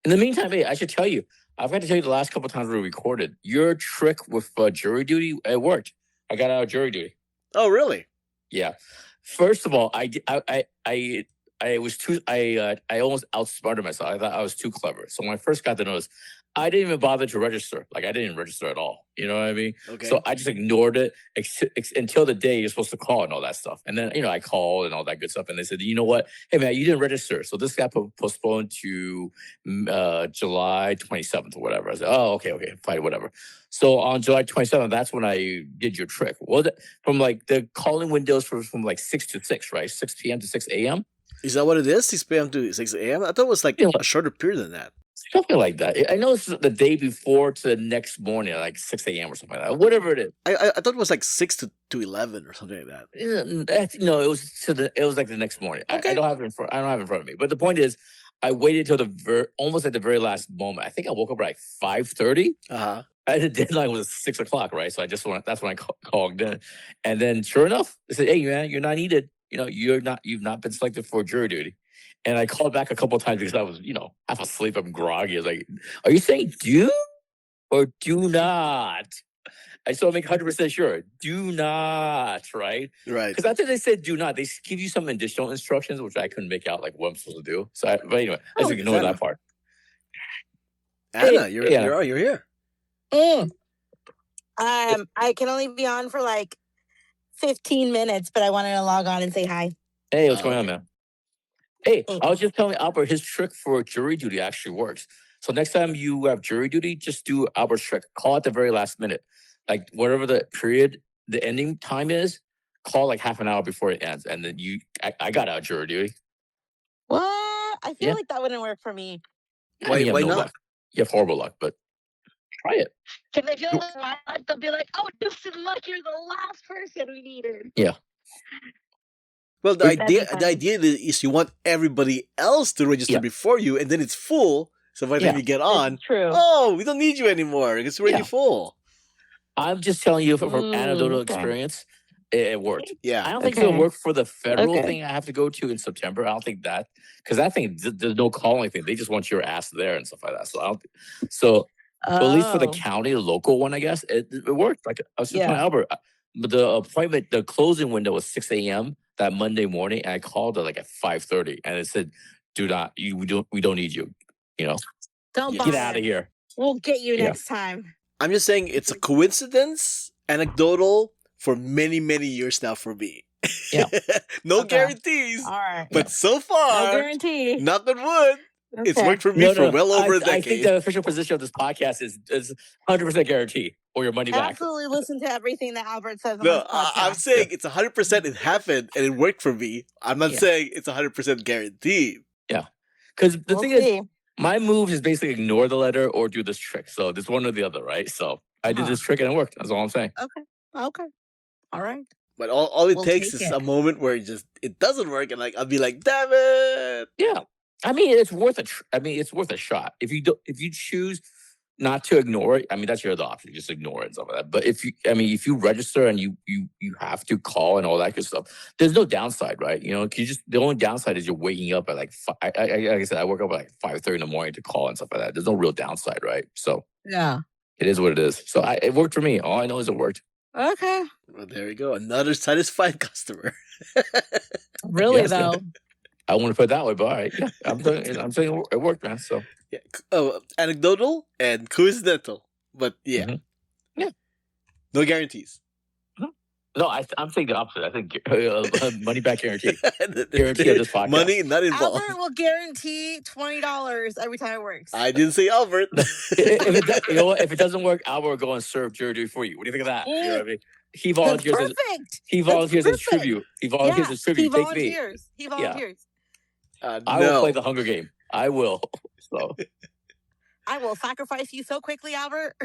In the meantime, hey, I should tell you, I've got to tell you the last couple of times we recorded, your trick with jury duty, it worked. I got out of jury duty. Oh, really? Yeah. First of all, I was too I almost outsmarted myself. I thought I was too clever. So when I first got the notice, I didn't even bother to register. Like I didn't register at all. You know what I mean? Okay. So I just ignored it until the day you're supposed to call and all that stuff. And then I called and all that good stuff. And they said, you know what? Hey man, you didn't register. So this got postponed to July 27th or whatever. I said, oh okay, fine, whatever. So on July 27th, that's when I did your trick. Was it from like the calling windows from like 6 to 6, right? 6 p.m. to 6 a.m. Is that what it is? 6 p.m. to 6 a.m.? I thought it was like a shorter period than that. Something like that. I know it's the day before to the next morning, like 6 a.m. or something like that. Whatever it is. I thought it was like 6 to 11 or something like that. No, it was like the next morning. Okay. I don't have it in front. I don't have it in front of me. But the point is, I waited till almost at the very last moment. I think I woke up at like 5:30. Uh-huh. The deadline was 6 o'clock, right? So that's when I called in, and then sure enough, they said, "Hey, man, you're not needed. You've not been selected for jury duty." And I called back a couple of times because I was, half asleep. I'm groggy. I was like, "Are you saying do or do not?" I still make 100% sure. Do not, right? Right. Because after they said do not, they give you some additional instructions, which I couldn't make out like what I'm supposed to do. So, but anyway, I just ignore that part. Anna, you're here. I can only be on for like 15 minutes, but I wanted to log on and say hi. Hey, what's going on, man? Hey, I was just telling Albert his trick for jury duty actually works. So next time you have jury duty, just do Albert's trick. Call at the very last minute. Like whatever the ending time is, call like half an hour before it ends. And then I got out of jury duty. What? I feel like that wouldn't work for me. Why not? Luck. You have horrible luck, but try it. Because I feel like my life, they'll be like, oh, just in luck, you're the last person we needed. Yeah. Well, the idea is you want everybody else to register before you, and then it's full. So by the time you get on, we don't need you anymore. It's already full. I'm just telling you from anecdotal experience, it worked. Yeah. I don't think it'll work for the federal thing I have to go to in September. I don't think that, because I think there's no calling thing. They just want your ass there and stuff like that. So but at least for the county, the local one, I guess, it worked. Like I was just telling Albert, the closing window was 6 a.m. that Monday morning, and I called it like at 5:30, and it said, "Do not, we don't need you. Don't get out of here. We'll get you next time." I'm just saying it's a coincidence, anecdotal for many, many years now for me. Yeah. No guarantees. All right. But so far, no guarantee. Knock on wood. Okay. It's worked for me for well over a decade. I think the official position of this podcast is 100% guarantee or your money back. Absolutely listen to everything that Albert says on this podcast. I'm saying it's 100% it happened and it worked for me. I'm not saying it's 100% guaranteed. Yeah. Because the thing is, my move is basically ignore the letter or do this trick. So it's one or the other, right? So I did this trick and it worked. That's all I'm saying. Okay. All right. But all it takes is a moment where it doesn't work, and I'll be like, damn it. Yeah. I mean, it's worth a shot. If you choose not to ignore it, I mean, that's your other option. Just ignore it and stuff like that. But if you register and you have to call and all that good stuff, there's no downside, right? The only downside is you're waking up at like like I said, I woke up at like 5:30 in the morning to call and stuff like that. There's no real downside, right? So yeah, it is what it is. So it worked for me. All I know is it worked. Okay. Well, there you go. Another satisfied customer. Really though. I wouldn't put it that way, but all right. Yeah, I'm saying it worked, man. So yeah, anecdotal and coincidental, but yeah, yeah, no guarantees. No, I'm saying the opposite. I think money back guarantee. Guarantee of this podcast. Money not involved. Albert will guarantee $20 every time it works. I didn't say Albert. If it doesn't work, Albert will go and serve jury duty for you. What do you think of that? You know what I mean? He volunteers. He volunteers as tribute. He volunteers as tribute. He volunteers. He volunteers. I will play the Hunger Game. I will. So I will sacrifice you so quickly, Albert.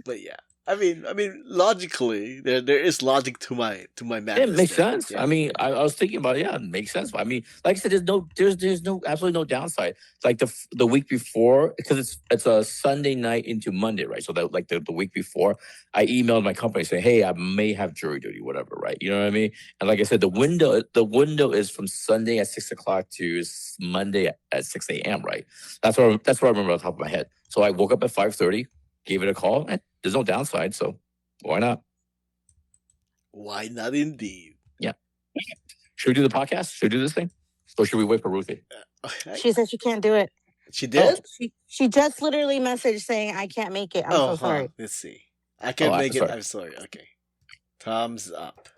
But yeah. I mean, logically, there is logic to my madness. It makes sense. I mean, I was thinking about it. Yeah, it makes sense. I mean, like I said, there's no absolutely no downside. Like the week before, because it's a Sunday night into Monday, right? So that like the week before, I emailed my company saying, hey, I may have jury duty, whatever, right? You know what I mean? And like I said, the window is from Sunday at 6:00 to Monday at 6 a.m. Right? That's what I remember on top of my head. So I woke up at 5:30, gave it a call, and there's no downside. So why not? Why not, indeed? Yeah. Should we do the podcast? Should we do this thing? Or should we wait for Ruthie? Okay. She said she can't do it. She did? She just literally messaged saying, I can't make it. I'm so sorry. Let's see. I can't make it. I'm sorry. Okay. Thumbs up.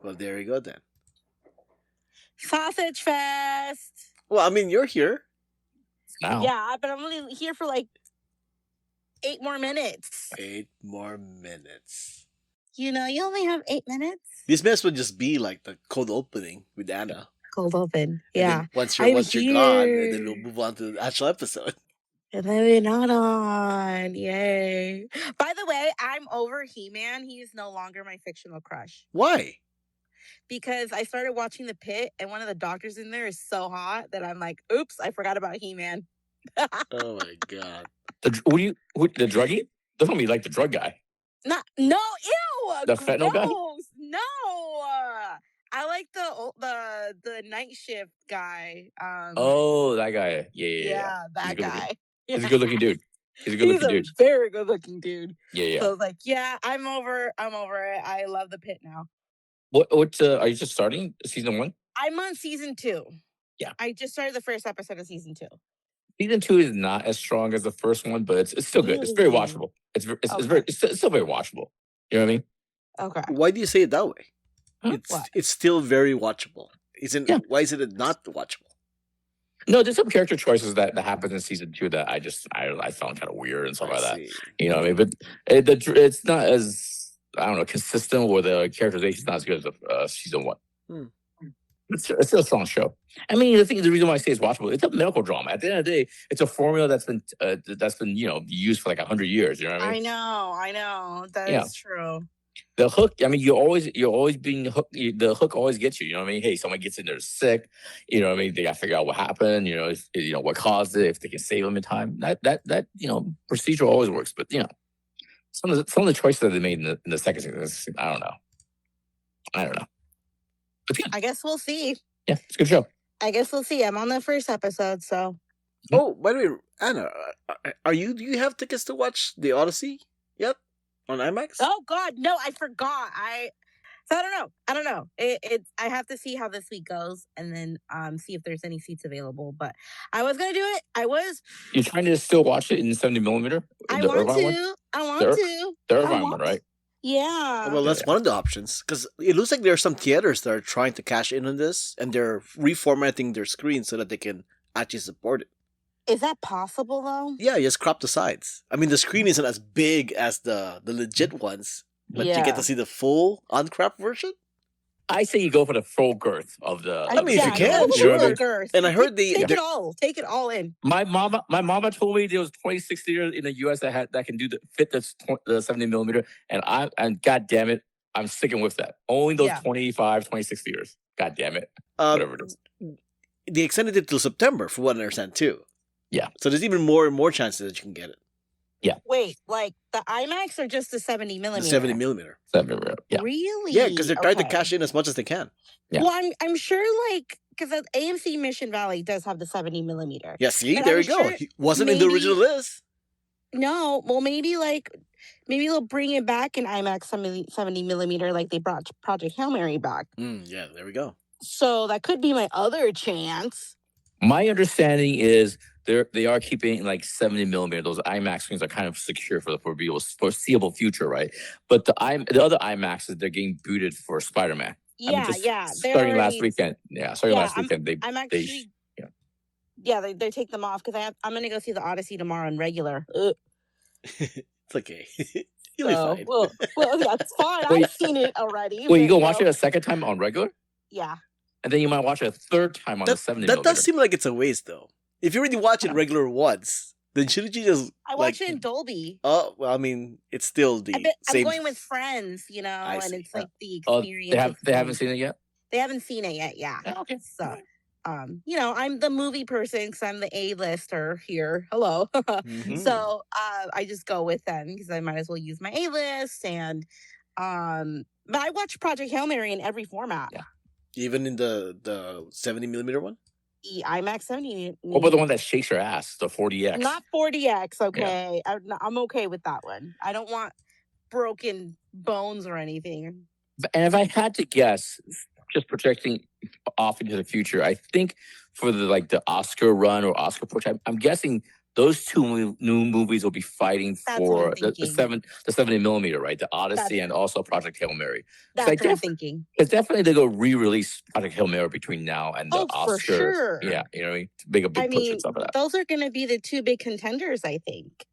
Well, there you go then. Sausage Fest. Well, I mean, you're here. Now. Yeah, but I'm only here for like 8 more minutes. 8 more minutes. You know, you only have 8 minutes. This mess would just be like the cold opening with Anna. Cold open, yeah. Once you're gone, and then we'll move on to the actual episode. And then we're not on. Yay. By the way, I'm over He-Man. He is no longer my fictional crush. Why? Because I started watching The Pit, and one of the doctors in there is so hot that I'm like, oops, I forgot about He-Man. Oh my god. The druggie? That's gonna be like the drug guy. No, ew. The fentanyl guy? No. I like the night shift guy. That guy. Yeah. That guy. He's a good looking dude. He's a good looking dude. Very good looking dude. Yeah. So I was like, yeah, I'm over it. I love The Pit now. What are you just starting season 1? I'm on season 2. Yeah. I just started the first episode of season 2. Season 2 is not as strong as the first one, but it's still good. It's very watchable. It's still very watchable. You know what I mean? Okay. Why do you say it that way? Huh? It's still very watchable. Why isn't it not watchable? No, there's some character choices that happens in season 2 that I found kind of weird and stuff like that. You know what I mean? But it's not as, I don't know, consistent, or the characterization's not as good as season 1. It's still a strong show. I mean, the reason why I say it's watchable, it's a medical drama. At the end of the day, it's a formula that's been used for like 100 years. You know what I mean? I know. That is true. The hook. I mean, you're always being hooked. The hook always gets you. You know what I mean? Hey, someone gets in there sick. You know what I mean? They got to figure out what happened. You know, what caused it. If they can save them in time, that procedure always works. But some of the choices that they made in the second season, I don't know. But yeah. I guess we'll see. Yeah, it's a good show. I guess we'll see. I'm on the first episode, so. Oh, by the way, Anna, do you have tickets to watch the Odyssey yet on IMAX? Oh God, no! I forgot. So I don't know. I have to see how this week goes, and then see if there's any seats available. But I was gonna do it. You're trying to still watch it in 70mm? I want to. The Irvine one, right? Yeah. Well, that's one of the options, because it looks like there are some theaters that are trying to cash in on this, and they're reformatting their screen so that they can actually support it. Is that possible though? Yeah, you just crop the sides. I mean, the screen isn't as big as the legit ones, but you get to see the full uncropped version. I say you go for the full girth of the. I mean, if you can, sure. Girth. And I heard take it all in. My mama told me there was 26 theaters in the U.S. that can fit the 70mm, and God damn it, I'm sticking with that. Only those 25, 26 theaters. God damn it, whatever it is. They extended it till September, for what I understand too. Yeah. So there's even more and more chances that you can get it. Yeah. Wait, like the IMAX or just the 70mm? The 70mm. 70mm. Yeah. Really? Yeah, because they're trying to cash in as much as they can. Yeah. Well, I'm sure, like, because AMC Mission Valley does have the 70mm. Yeah, see, there you go. He wasn't in the original list. No, well, maybe they'll bring it back in IMAX 70mm, like they brought Project Hail Mary back. Yeah, there we go. So that could be my other chance. My understanding is they are keeping like 70mm. Those IMAX screens are kind of secure for the foreseeable future, right? But the other IMAXs, they're getting booted for Spider-Man. Yeah. Starting last weekend. Yeah, last weekend. They take them off because I'm going to go see the Odyssey tomorrow in regular. It's okay. You'll be fine. Well, that's fine. I've seen it already. Wait, you go watch it a second time on regular? Yeah. And then you might watch it a third time on the 70mm. That does seem like it's a waste, though. If you already watch it regular once, then shouldn't you just? I watch it in Dolby. Oh, well, I mean, it's still the same. I'm going with friends, and it's like the experience. They haven't seen it yet. They haven't seen it yet. Yeah. Oh, okay. So, I'm the movie person because I'm the A-lister here. Hello. Mm-hmm. So, I just go with them because I might as well use my A-list and, but I watch Project Hail Mary in every format. Yeah. Even in the 70mm one? IMAX 70. What about the one that shakes your ass, the 40X? Not 40X, okay. Yeah. I'm okay with that one. I don't want broken bones or anything. And if I had to guess, just projecting off into the future, I think for the Oscar run or Oscar push, I'm guessing those two new movies will be fighting for the 70mm, right? The Odyssey and also Project Hail Mary. That's what I'm thinking. Because definitely they go re-release Project Hail Mary between now and the Oscar. For sure. Yeah, you know what I mean? Make a big push and stuff like that. Those are going to be the two big contenders, I think.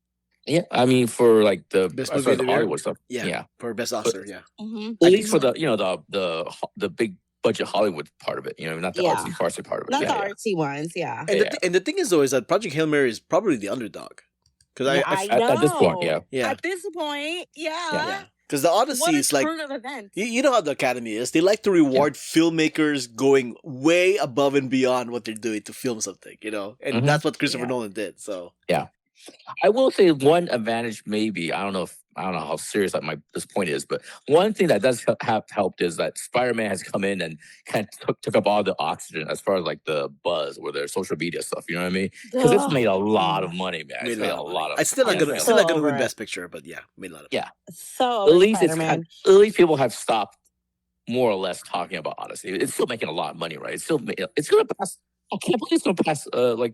Yeah, I mean for the best movie the Hollywood stuff. Yeah, for best Oscar. Mm-hmm. At least for the big budget Hollywood part of it, not the artsy fartsy part of it. Not the artsy ones, yeah. And the thing is though is that Project Hail Mary is probably the underdog. Because at this point, At this point, yeah. Because the Odyssey is like you know how the Academy is. They like to reward filmmakers going way above and beyond what they're doing to film something, and that's what Christopher Nolan did. So yeah. I will say one advantage, maybe I don't know how serious this point is, but one thing that does have helped is that Spider-Man has come in and kind of took up all the oxygen as far as the buzz or their social media stuff. You know what I mean? Because it's made a lot of money, man. It's made a lot of. It's still not gonna win Best Picture, but yeah, made a lot of. Yeah. So at least people have stopped more or less talking about Odyssey. It's still making a lot of money, right? It's gonna pass. I can't believe it's gonna pass Toy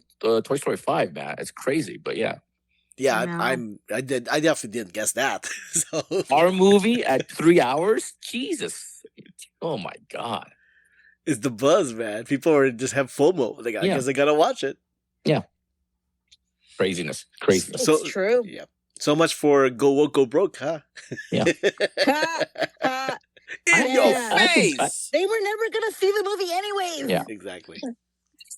Story 5, man. It's crazy, but yeah. Yeah, I definitely didn't guess that. So our movie at 3 hours, Jesus, oh my God, it's the buzz, man. People just have FOMO because they gotta watch it. Yeah, craziness. So it's true. Yeah, so much for go woke, go broke, huh? Yeah. In your face. They were never gonna see the movie anyways. Yeah, exactly.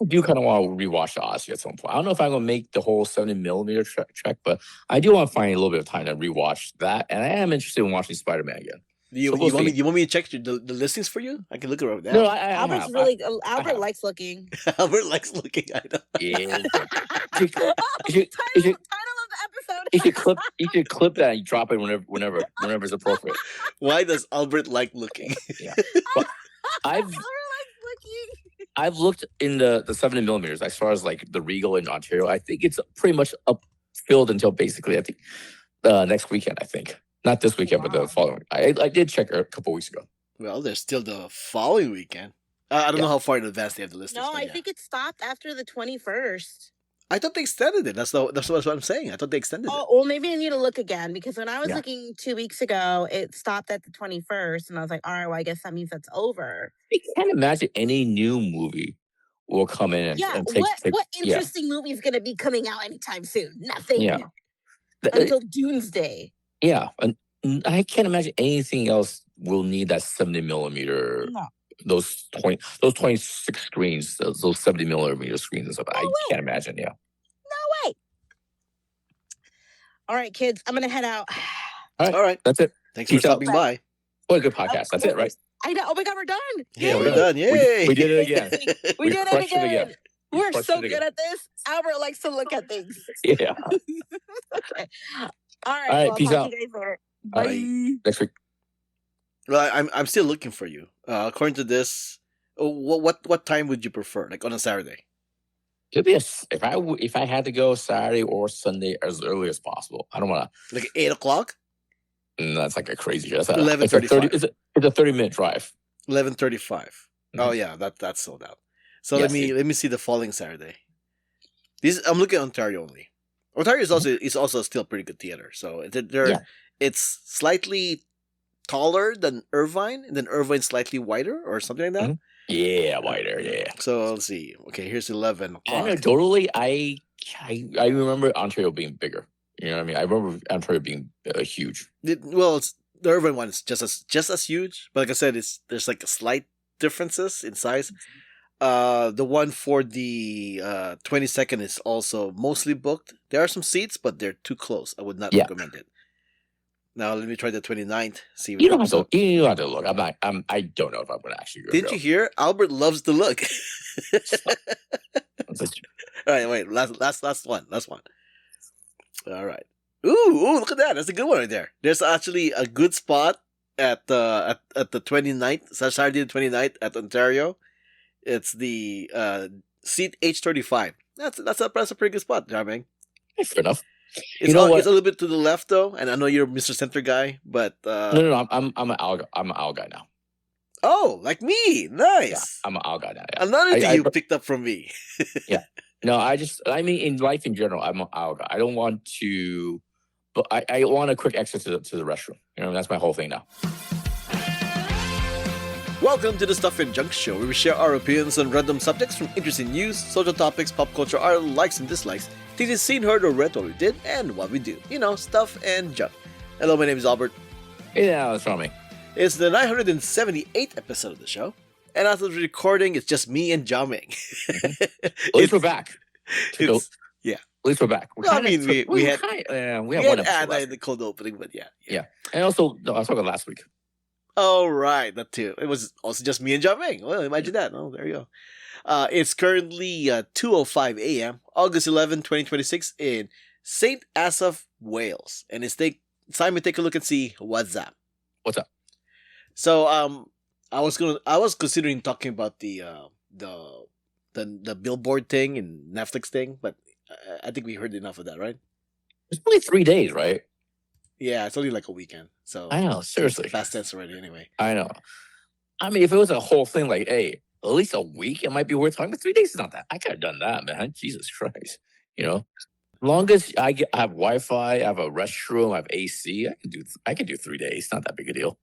I do kind of want to rewatch the Odyssey at some point. I don't know if I'm going to make the whole 70mm trek, but I do want to find a little bit of time to rewatch that. And I am interested in watching Spider-Man again. You want me to check the listings for you? I can look around now. No, Albert likes looking. Albert likes looking. I know. Yeah. Title of the episode. You should clip that and drop it whenever it's appropriate. Why does Albert like looking? Yeah. But I've looked in the 70mm as far as the Regal in Ontario. I think it's pretty much filled until basically I think next weekend. I think not this weekend, but the following. I did check a couple weeks ago. Well, there's still the following weekend. I don't know how far in advance they have the listings. No, I think it stopped after the 21st. I thought they extended it. That's what I'm saying. I thought they extended it. Oh, well, maybe I need to look again because when I was looking 2 weeks ago, it stopped at the 21st, and I was like, all right, well, I guess that means that's over. I can't imagine any new movie will come in and take. What interesting movie is going to be coming out anytime soon? Nothing. Yeah. Until Doomsday. Yeah, and I can't imagine anything else will need that 70mm. No. Those 26 screens, those 70mm screens and stuff. I can't imagine. Yeah. No way. All right, kids. I'm gonna head out. All right. That's it. Thanks for stopping by. What a good podcast. That's it, right? I know. Oh my God, we're done. Yeah, we're done. Yay! We did it again. we did it again. We're so good at this. Albert likes to look at things. Yeah. Okay. All right. Peace out. Bye. Next week. Well, I'm still looking for you. According to this, what time would you prefer? On a Saturday? Could be if I had to go Saturday or Sunday as early as possible. I don't want to 8 o'clock. That's a crazy. That's 11:35. It's a 30-minute drive. 11:35. Mm-hmm. Oh yeah, that's sold out. So let me see the following Saturday. I'm looking at Ontario only. Ontario is also still a pretty good theater. So it's slightly taller than Irvine, and then Irvine's slightly wider or something like that. Mm-hmm. Yeah, wider. Yeah. So let's see. Okay, here's 11 o'clock. Anecdotally, I remember Ontario being bigger. You know what I mean? I remember Ontario being huge. The Irvine one is just as huge, but like I said, there's a slight differences in size. The one for the 22nd is also mostly booked. There are some seats, but they're too close. I would not recommend it. Now let me try the 29th. See. You don't have to. You don't have to look. I don't know if I'm going to actually go. Didn't you hear? Albert loves to look. All right, wait. Last one. All right. Ooh, look at that. That's a good one right there. There's actually a good spot at the 29th, Saturday the 29th at Ontario. It's the seat H35. That's a pretty good spot, Jiaming. Fair enough. It's a little bit to the left though, and I know you're a Mr. Center guy, but no, I'm an owl guy now. Oh, like me. Nice. Yeah, I'm an owl guy now. Yeah. Another thing you picked up from me. Yeah. No, I mean, in life in general, I'm an owl guy. I don't want to, but I want a quick exit to the restroom. You know, that's my whole thing now. Welcome to the Stuff and Junk Show, where we share our opinions on random subjects from interesting news, social topics, pop culture, our likes and dislikes, things you've seen, heard, or read, what we did, and what we do. You know, stuff and junk. Hello, my name is Albert. Yeah, that's from me. It's the 978th episode of the show, and as of recording, it's just me and Jiaming. At least we're back. Yeah. At least we're back. We had one Anna in the cold opening, but yeah. And also, I was talking last week. Oh, right. That too. It was also just me and Jiaming. Well, imagine that. Oh, there you go. It's currently 2:05 a.m., August 11, 2026, in St. Asaph, Wales. And it's time to take a look and see what's up. What's up? So, I was considering talking about the billboard thing and Netflix thing, but I think we heard enough of that, right? It's only 3 days, right? Yeah, it's only like a weekend. So I know, seriously. Fast tense already, anyway. I know. I mean, if it was a whole thing, like, hey, at least a week, it might be worth talking. But 3 days is not that. I could have done that, man. Jesus Christ. You know, longest I have Wi-Fi, I have a restroom, I have AC. I can do 3 days. Not that big a deal.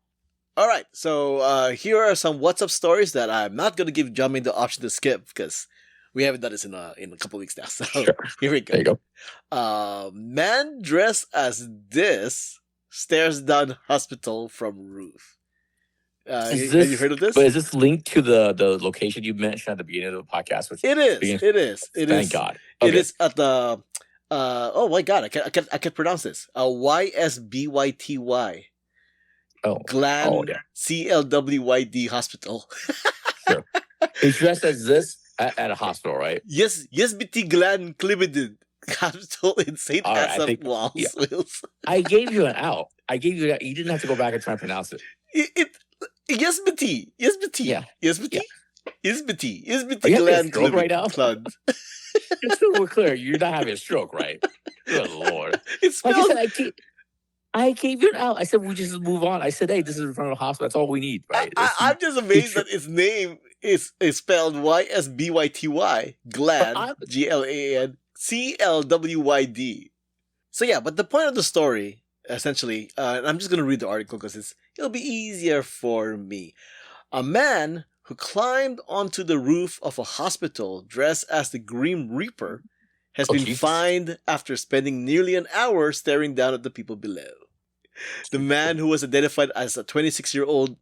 All right. So here are some What's Up stories that I'm not going to give Jiaming the option to skip because we haven't done this in a couple of weeks now. So sure. Here we go. There you go. Man dressed as this stares down hospital from roof. Have you heard of this? But is this linked to the location you mentioned at the beginning of the podcast? It is. Thank God. Okay. It is at the. Oh my God! I can pronounce this. YSBYTY. Oh. Gland CLWYD Hospital. Sure. He's dressed as this at a hospital, right? Yes, BT Gland Limited Hospital in St. Asaph, Wales. I gave you an out. You didn't have to go back and try and pronounce it. Yes, BT. Yeah. Yes, BT. Yeah. Yes, BT. Yes, BT Gland Limited right now. Gland. Just so we're clear, you're not having a stroke, right? Good Lord. It's spelled... Like I gave you an out. I said, we just move on. I said, hey, this is in front of the hospital. That's all we need, right? I'm just amazed that its name is spelled YSBYTY, Gland, GLAN, CLWYD. So yeah, but the point of the story, essentially, I'm just going to read the article because it'll be easier for me. A man who climbed onto the roof of a hospital dressed as the Grim Reaper has been fined after spending nearly an hour staring down at the people below. The man, who was identified as 26-year-old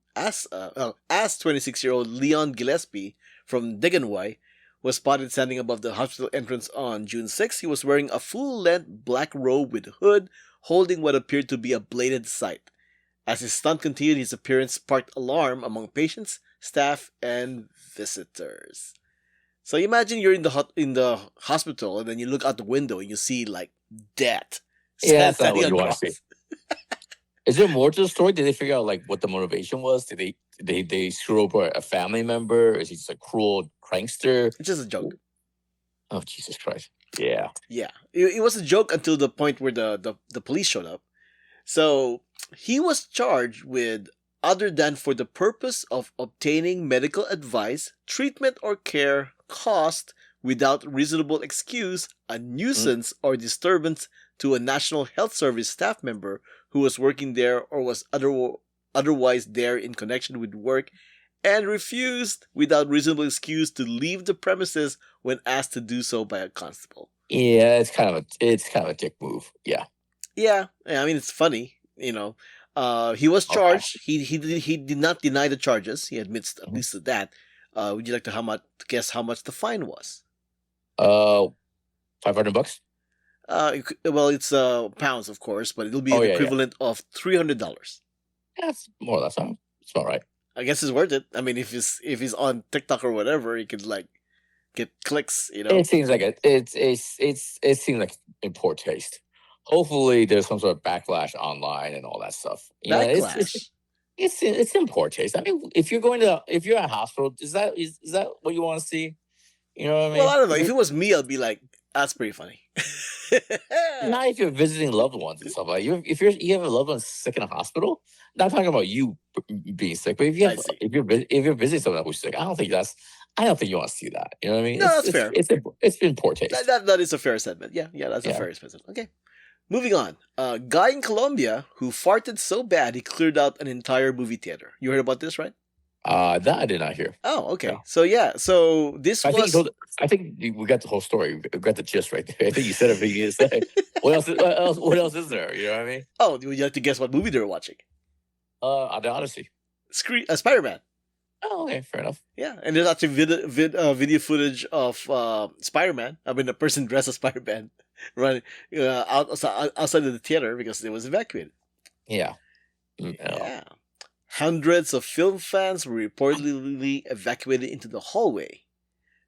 Leon Gillespie from Deganwy, was spotted standing above the hospital entrance on June 6. He was wearing a full-length black robe with a hood, holding what appeared to be a bladed scythe. As his stunt continued, his appearance sparked alarm among patients, staff, and visitors. So imagine you're in the hospital and then you look out the window and you see like death. Yeah, that's not what you want to see. Is there more to the story? Did they figure out like what the motivation was? Did they screw over a family member? Is he just a cruel prankster? It's just a joke. Oh, Jesus Christ. Yeah. Yeah. It was a joke until the point where the police showed up. So he was charged with other than for the purpose of obtaining medical advice, treatment, or care caused without reasonable excuse, a nuisance or disturbance to a National Health Service staff member who was working there or was otherwise there in connection with work, and refused without reasonable excuse to leave the premises when asked to do so by a constable. Yeah, it's kind of a dick move. Yeah. Yeah, I mean it's funny, you know. He was charged. He did not deny the charges. He admits at least to that. Would you like to guess how much the fine was? $500. Well, it's pounds, of course, but it'll be Oh, an yeah. equivalent of $300. That's more or less. It's about right. I guess it's worth it. I mean, if he's on TikTok or whatever, he could like get clicks. It seems like it seems like in poor taste. Hopefully, there's some sort of backlash online and all that stuff. Backlash. It's in poor taste. I mean, if you're at a hospital, is that what you want to see? You know what I mean? Well, I don't know. If it was me, I'd be like, that's pretty funny. Not if you're visiting loved ones and stuff like if you have a loved one sick in a hospital. Not talking about you being sick, but if you're visiting someone who's sick, I don't think you want to see that. You know what I mean? No, that's fair. It's been poor taste. That is a fair assessment. Yeah, that's a fair assessment. Okay. Moving on. A guy in Colombia who farted so bad he cleared out an entire movie theater. You heard about this, right? That I did not hear. Oh, okay. No. So this was... I think we got the whole story. We got the gist right there. I think you said everything you say. What else is there? You know what I mean? Oh, would you like to guess what movie they were watching? The Odyssey. Spider-Man. Oh, okay, fair enough. Yeah, and there's actually video footage of Spider-Man. I mean, a person dressed as Spider-Man running outside of the theater because it was evacuated. Yeah. Yeah. Hundreds of film fans were reportedly evacuated into the hallway.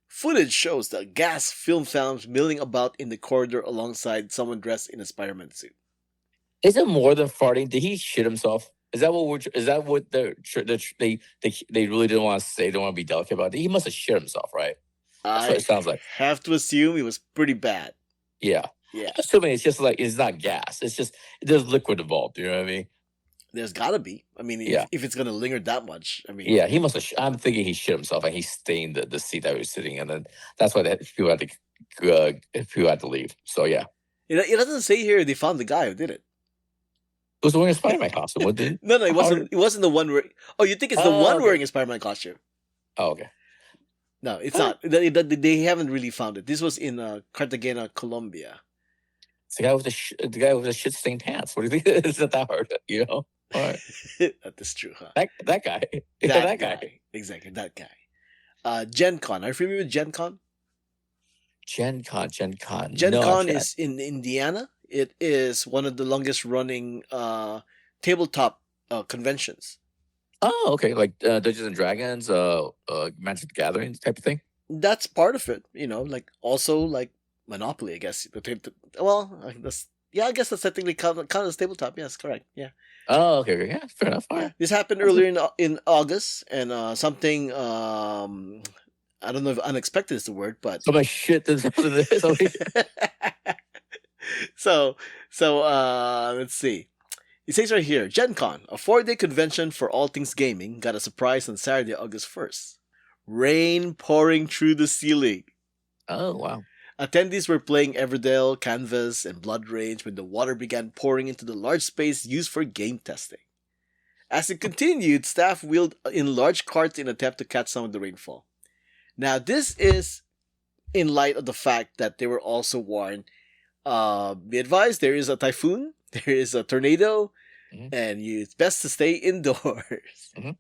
Footage shows the gas film fans milling about in the corridor alongside someone dressed in a Spider-Man suit. Is it more than farting? Did he shit himself? Is that what they really didn't want to say? They don't want to be delicate about it. He must have shit himself, right? That's what it sounds like. Have to assume it was pretty bad. Yeah. Yeah. Assuming it's just like it's not gas. It's just there's liquid involved. You know what I mean? There's gotta be. I mean, if it's gonna linger that much, I mean, yeah, he must have. I'm thinking he shit himself and he stained the seat that he was sitting in, and that's why people had to leave. So yeah, it doesn't say here they found the guy who did it. It was wearing a Spider-Man costume. What did? No, it wasn't. It wasn't the one where. Oh, you think it's the one wearing a Spider-Man costume? Oh, okay. No, it's not. They haven't really found it. This was in Cartagena, Colombia. It's the guy with the shit stained pants. What do you think? It's not that hard, you know. All right. That is true, huh? That guy. That guy. Exactly, that guy. Gen Con. Are you familiar with Gen Con? Gen Con. Gen Con is in Indiana. It is one of the longest running tabletop conventions. Oh, okay. Like Dungeons and Dragons, Magic the Gathering type of thing. That's part of it. You know, like also like Monopoly, I guess. Well, I guess that's technically count as tabletop. Yes, correct. Yeah. Oh, okay. Yeah, fair enough. All right. This happened earlier in August, and something I don't know if unexpected is the word, but so much shit. So let's see. It says right here, Gen Con, a 4-day convention for all things gaming, got a surprise on Saturday, August 1st. Rain pouring through the ceiling. Oh, wow. Attendees were playing Everdell, Canvas, and Blood Rage when the water began pouring into the large space used for game testing. As it continued, staff wheeled in large carts in an attempt to catch some of the rainfall. Now, this is in light of the fact that they were also warned, be advised, there is a typhoon, there is a tornado, and it's best to stay indoors. Mm-hmm.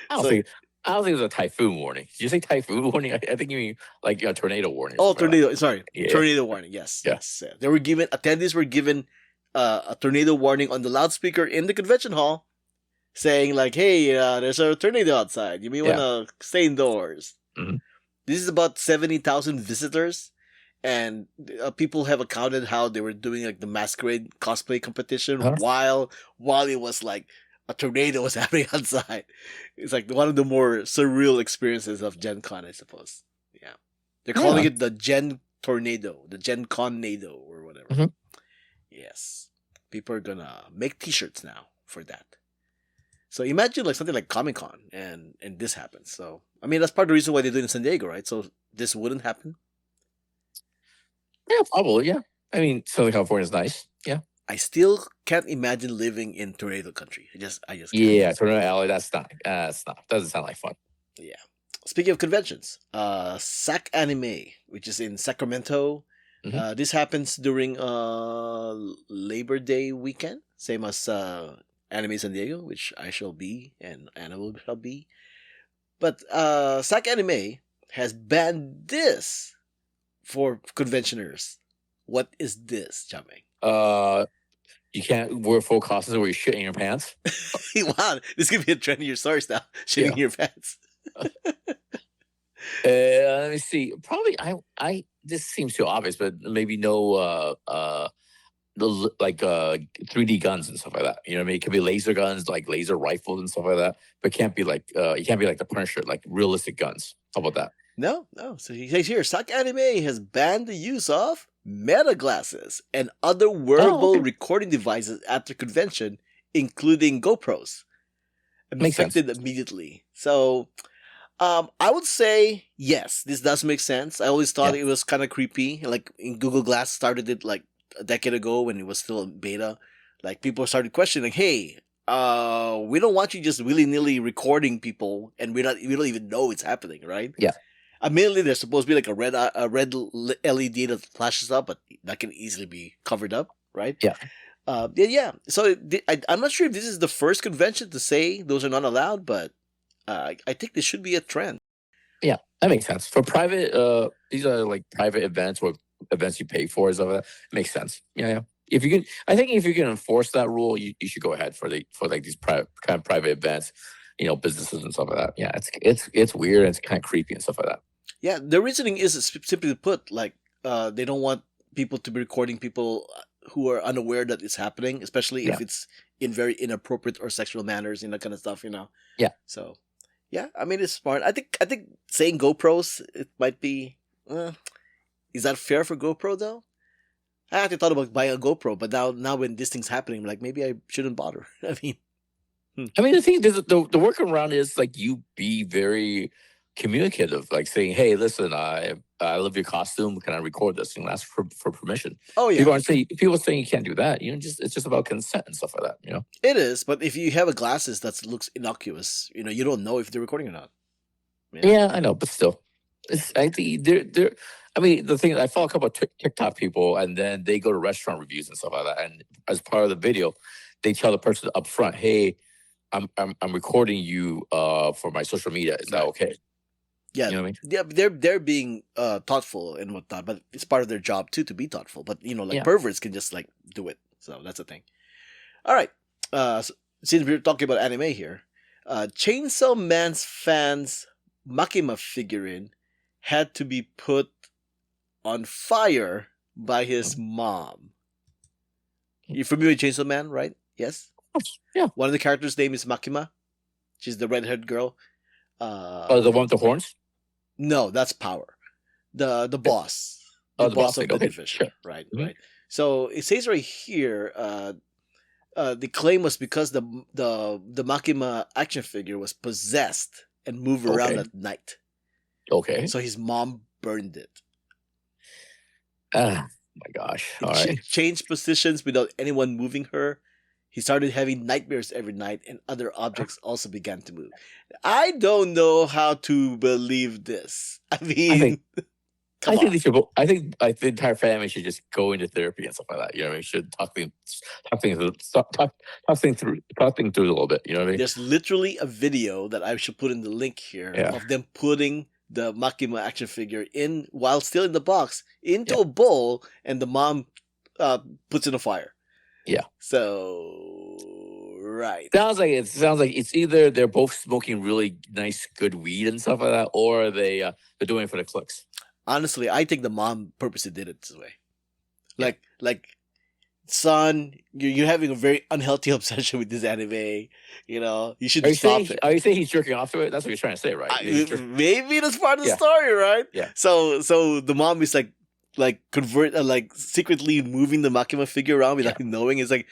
I don't think it was a typhoon warning. Did you say typhoon warning? I think you mean like a tornado warning. Oh, tornado! Sorry, tornado warning. Yes, yes. They were given attendees were given a tornado warning on the loudspeaker in the convention hall, saying like, "Hey, there's a tornado outside. You may want to stay indoors." Mm-hmm. This is about 70,000 visitors, and people have accounted how they were doing like the masquerade cosplay competition while it was like a tornado was happening outside. It's like one of the more surreal experiences of Gen Con, I suppose. Yeah, they're calling it the Gen Tornado, the Gen Con-nado or whatever. Mm-hmm. Yes, people are gonna make T-shirts now for that. So imagine like something like Comic-Con and this happens. So I mean that's part of the reason why they do it in San Diego, right? So this wouldn't happen. Yeah, probably. Yeah, I mean Southern California is nice. Yeah, I still can't imagine living in tornado country. I just can't. Yeah, Tornado Alley. That's not. Doesn't sound like fun. Yeah. Speaking of conventions, SacAnime, which is in Sacramento. Mm-hmm. This happens during Labor Day weekend, same as Anime San Diego, which I shall be and Anna shall be. But SacAnime has banned this for conventioners. What is this, Jiaming? You can't wear full costumes where you shit in your pants. Wow, this could be a trend in your stories now. Shitting in your pants. Let me see. Probably, this seems too obvious, but maybe no, like 3D guns and stuff like that. You know what I mean? It could be laser guns, like laser rifles and stuff like that. But it can't be like you can't be like the Punisher, like realistic guns. How about that? No. So he says here, SacAnime has banned the use of meta glasses and other wearable recording devices at the convention, including GoPros. Makes sense. Immediately. So I would say yes, this does make sense. I always thought it was kind of creepy. Like in Google Glass started it like a decade ago when it was still in beta. Like people started questioning, hey, we don't want you just willy-nilly recording people and we don't even know it's happening, right? Yeah. Immediately there's supposed to be like a red LED that flashes up, but that can easily be covered up, right? Yeah. So I'm not sure if this is the first convention to say those are not allowed, but I think this should be a trend. Yeah, that makes sense. For private, these are like private events or events you pay for, so that makes sense. Yeah. If you can, I think if you can enforce that rule, you should go ahead for like these kind of private events, businesses and stuff like that. Yeah, it's weird and it's kind of creepy and stuff like that. Yeah, the reasoning is simply put, like they don't want people to be recording people who are unaware that it's happening, especially if it's in very inappropriate or sexual manners and that kind of stuff, Yeah. So, yeah, I mean it's smart. I think saying GoPros, it might be. Is that fair for GoPro though? I actually thought about buying a GoPro, but now when this thing's happening, I'm like maybe I shouldn't bother. I mean, the thing, the workaround is like you be very communicative, like saying, "Hey, listen, I love your costume. Can I record this?" And ask for permission. Oh yeah. People saying you can't do that. It's just about consent and stuff like that. It is, but if you have a glasses that looks innocuous, you don't know if they're recording or not. Yeah, I know, but still, I think they're. I mean, the thing, I follow a couple of TikTok people, and then they go to restaurant reviews and stuff like that. And as part of the video, they tell the person up front, "Hey, I'm recording you for my social media. Is that okay?" Yeah, you know what I mean? Yeah, they're being thoughtful and whatnot, but it's part of their job too to be thoughtful. But perverts can just like do it, so that's the thing. All right, so since we're talking about anime here, Chainsaw Man's fans' Makima figurine had to be put on fire by his mom. You're familiar with Chainsaw Man, right? Yes. Yeah. One of the characters' name is Makima. She's the red-haired girl. The one with the horns? No, that's Power. The boss. The boss of the division. Sure. Right, right. So it says right here, the claim was because the Makima action figure was possessed and moved around at night. Okay. So his mom burned it. Ah, my gosh. All right. Changed positions without anyone moving her. He started having nightmares every night, and other objects also began to move. I don't know how to believe this. I mean, I think they should. I think the entire family should just go into therapy and stuff like that. You know what I mean? Should talk things through a little bit. You know what I mean? There's literally a video that I should put in the link here of them putting the Makima action figure in while still in the box into a bowl, and the mom puts in a fire. Yeah. So right. Sounds like it's either they're both smoking really nice, good weed and stuff like that, or they're doing it for the clicks. Honestly, I think the mom purposely did it this way. Like, son, you're having a very unhealthy obsession with this anime. You should stop it. Are you saying he's jerking off to it? That's what you're trying to say, right? Maybe that's part of the story, right? Yeah. So the mom is like secretly moving the Makima figure around without knowing. It's like,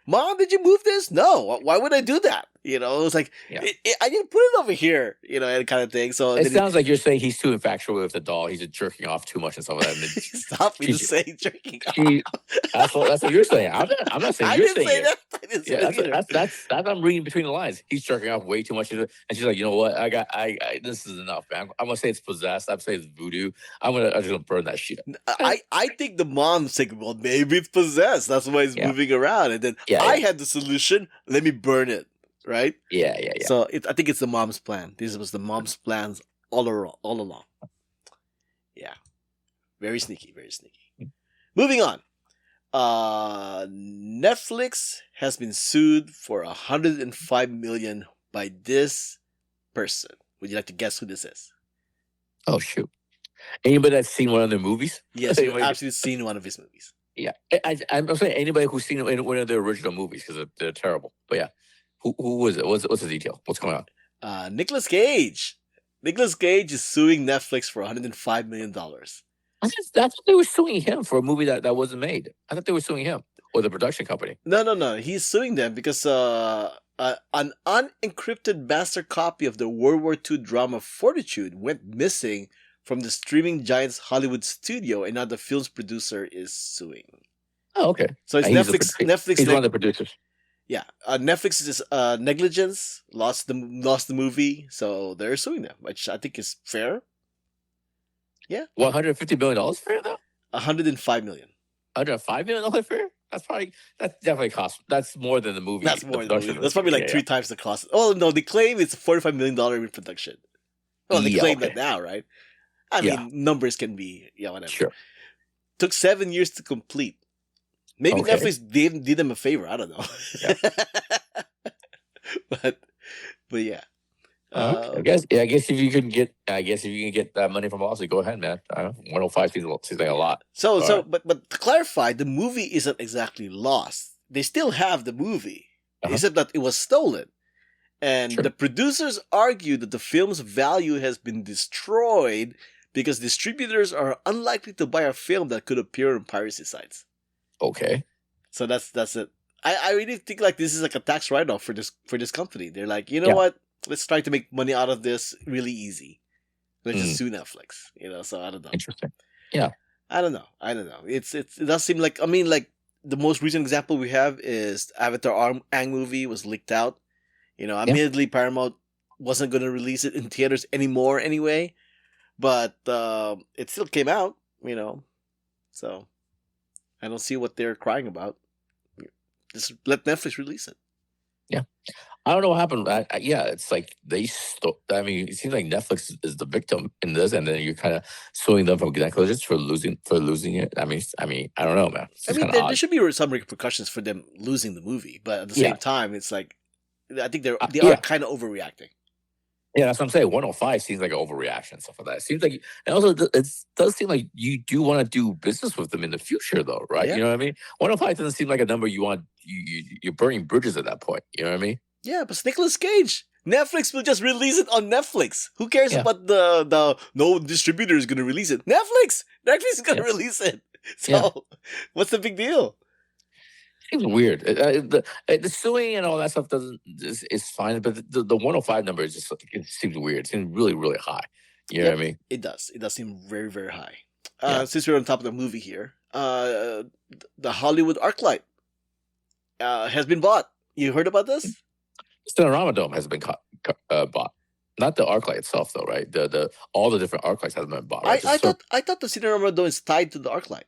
Mom, did you move this? No. Why would I do that? It's like, I didn't put it over here, and kind of thing. So it sounds like you're saying he's too infatuated with the doll. He's just jerking off too much and stuff like that. Stop me to say jerking off. That's what you're saying. I'm not saying you're saying it. I didn't say that. That's I'm reading between the lines. He's jerking off way too much, and she's like, you know what? I this is enough, man. I'm gonna say it's possessed. I'm saying it's voodoo. I'm just gonna burn that shit. I think the mom's thinking, well, maybe it's possessed. That's why it's moving around. And then I had the solution. Let me burn it. right? Yeah. So I think it's the mom's plan. This was the mom's plans all along. Yeah, very sneaky, very sneaky. Moving on. Netflix has been sued for $105 million by this person. Would you like to guess who this is? Oh shoot! Anybody that's seen one of their movies? Yes, you've actually seen one of his movies. Yeah, I'm saying anybody who's seen one of the original movies because they're terrible. But yeah, who was it? What's the detail? What's going on? Nicolas Cage. Nicolas Cage is suing Netflix for $105 million. I thought they were suing him for a movie that wasn't made. I thought they were suing him or the production company. No. He's suing them because an unencrypted master copy of the World War II drama Fortitude went missing from the streaming giant's Hollywood studio, and now the film's producer is suing. Oh, okay. So it's Netflix. Netflix. He's one of the producers. Yeah, Netflix is negligence, lost the movie, so they're suing them, which I think is fair. Yeah, $150 million fair though. $105 million. $105 million fair. That's definitely cost. That's more than the movie. That's more than the movie. That's probably like three times the cost. Oh no, they claim it's $45 million in production. Well, they claim that now, right? I mean, numbers can be whatever. Sure. Took 7 years to complete. Maybe Netflix did them a favor. I don't know. Yeah. but yeah. I guess if you can get that money from Odyssey, go ahead, man. 105 seems like a lot. But to clarify, the movie isn't exactly lost. They still have the movie, except that it was stolen. And the producers argue that the film's value has been destroyed because distributors are unlikely to buy a film that could appear on piracy sites. Okay. So that's it. I really think like this is like a tax write-off for this company. They're like, you know what? Let's try to make money out of this really easy. Let's just sue Netflix. So I don't know. Interesting. Yeah. I don't know. It does seem like, I mean, like the most recent example we have is Avatar Aang movie was leaked out. Admittedly Paramount wasn't going to release it in theaters anymore anyway, but it still came out, So I don't see what they're crying about. Just let Netflix release it. Yeah. I don't know what happened. It's like it seems like Netflix is the victim in this, and then you're kind of suing them for negligence for losing it. I mean, I don't know, man. There should be some repercussions for them losing the movie, but at the same time, it's like I think they are kind of overreacting. Yeah, that's what I'm saying. 105 seems like an overreaction, stuff like that. It seems like, and also it does seem like you do want to do business with them in the future, though, right? Yeah. You know what I mean? 105 doesn't seem like a number you want. You're burning bridges at that point. You know what I mean? Yeah, but it's Nicolas Cage. Netflix will just release it on Netflix. Who cares about the no distributor is going to release it? Netflix is going to release it. So what's the big deal? Seems weird. The suing and all that stuff is fine, but the 105 number is just it seems weird. It seems really, really high. You know what I mean? It does. It does seem very, very high. Since we're on top of the movie here, the Hollywood ArcLight has been bought. You heard about this? Cinerama Dome has been bought. Not the ArcLight itself, though, right? All the different ArcLights have been bought. Right? I thought the Cinerama Dome is tied to the ArcLight.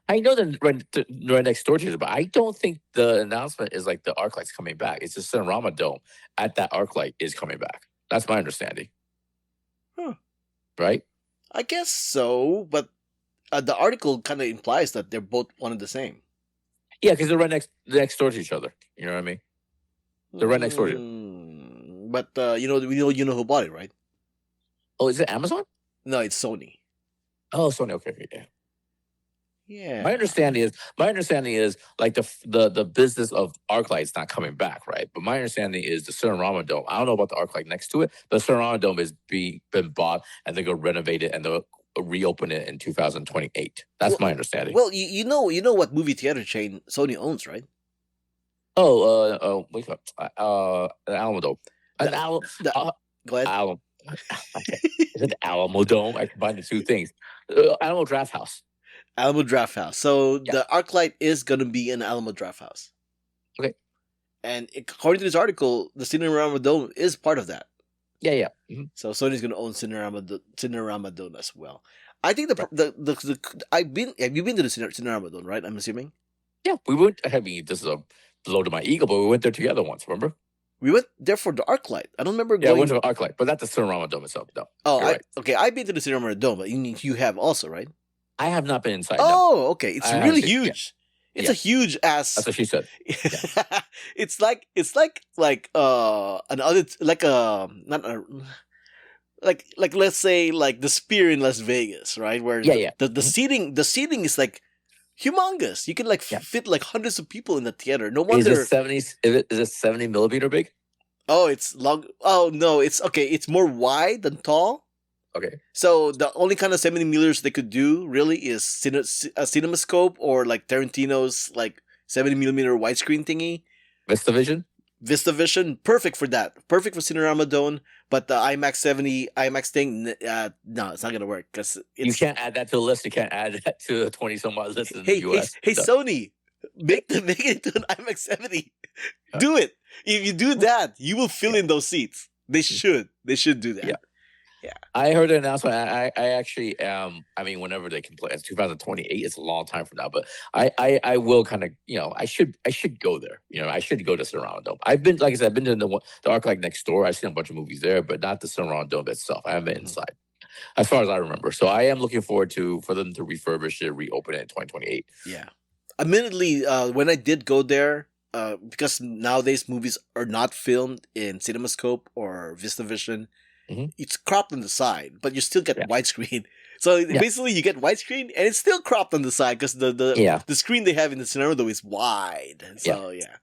I know that right next door to it, but I don't think the announcement is like the ArcLight's coming back. It's the Cinerama Dome at that ArcLight is coming back. That's my understanding. Huh. Right? I guess so, but the article kind of implies that they're both one and the same. Yeah, because they're right next door to each other. You know what I mean? They're right next door to you. But you know who bought it, right? Oh, is it Amazon? No, it's Sony. Oh, Sony. Okay, yeah. Yeah. My understanding is like the business of ArcLight is not coming back, right? But my understanding is the Cinerama Dome. I don't know about the ArcLight next to it, but the Cinerama Dome is been bought and they're gonna renovate it and they'll reopen it in 2028. That's my understanding. Well, you know what movie theater chain Sony owns, right? Oh, wait up, the Alamo Dome. Go ahead. Alamo. Is it the Alamo Dome? I combined the two things. Alamo Draft House. Alamo Draft House. So the ArcLight is going to be in Alamo Draft House. Okay. And according to this article, the Cinerama Dome is part of that. Yeah. Mm-hmm. So Sony's going to own Cinerama Dome as well. I think have you been to the Cinerama Dome, right? I'm assuming. Yeah, we went. I mean, this is a loaded my Eagle, but we went there together once. Remember? We went there for the ArcLight. I don't remember Yeah, going. I went to the ArcLight, but not the Cinerama Dome itself. No. Oh, right. Okay. I've been to the Cinerama Dome, but you have also, right? I have not been inside. Oh, okay. It's really huge. Yeah. It's a huge ass. That's what she said. Yeah. it's like another like not a like let's say like the Sphere in Las Vegas, right? Where the seating is like humongous. You can like fit like hundreds of people in the theater. No wonder. Is it 70 millimeter big? Oh, it's long. Oh no, it's okay. It's more wide than tall. Okay. So the only kind of 70 millimeters they could do really is a CinemaScope or like Tarantino's like 70 millimeter widescreen thingy. VistaVision, perfect for that. Perfect for Cinerama Dome. But the IMAX thing, no, it's not gonna work because you can't add that to the list. You can't add that to a 20-some-odd list in the US. Hey, Sony, make it into an IMAX 70. Do it. If you do that, you will fill in those seats. They should do that. Yeah. I heard an announcement. I actually I mean, whenever they can play, it's 2028. It's a long time from now, but I will kind of, I should go there. I should go to Cinerama Dome. I've been, like I said, I've been to the ArcLight next door. I've seen a bunch of movies there, but not the Cinerama Dome itself. I haven't been inside, as far as I remember. So I am looking forward for them to refurbish it, reopen it in 2028. Yeah. Admittedly, when I did go there, because nowadays movies are not filmed in CinemaScope or VistaVision. It's cropped on the side, but you still get widescreen. So basically, you get widescreen, and it's still cropped on the side because the screen they have in the Cinerama Dome is wide. So yeah.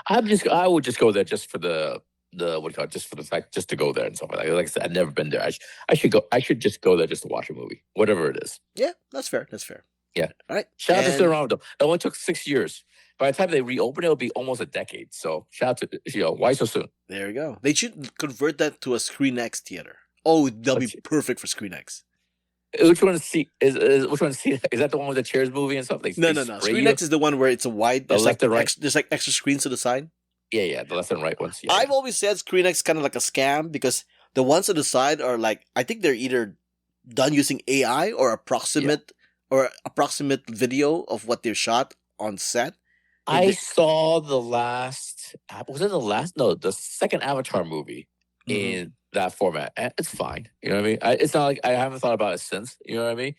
I would just go there just for the just for the fact, just to go there and stuff like that. Like I said, I've never been there. I should go. I should just go there just to watch a movie, whatever it is. Yeah, that's fair. Yeah. All right. Shout out to Cinerama Dome. It only took 6 years. By the time they reopen, it'll be almost a decade. So shout out to why so soon? There you go. They should convert that to a ScreenX theater. Oh, that'll be perfect for ScreenX. Which one is which one is that the one with the chairs movie and stuff? No. ScreenX is the one where it's a wide. There's left and right. There's like extra screens to the side. Yeah, the left and right ones. Yeah, I've always said ScreenX kind of like a scam because the ones on the side are like, I think they're either done using AI or approximate video of what they've shot on set. I saw the second Avatar movie in that format. And it's fine. You know what I mean? It's not like I haven't thought about it since. You know what I mean?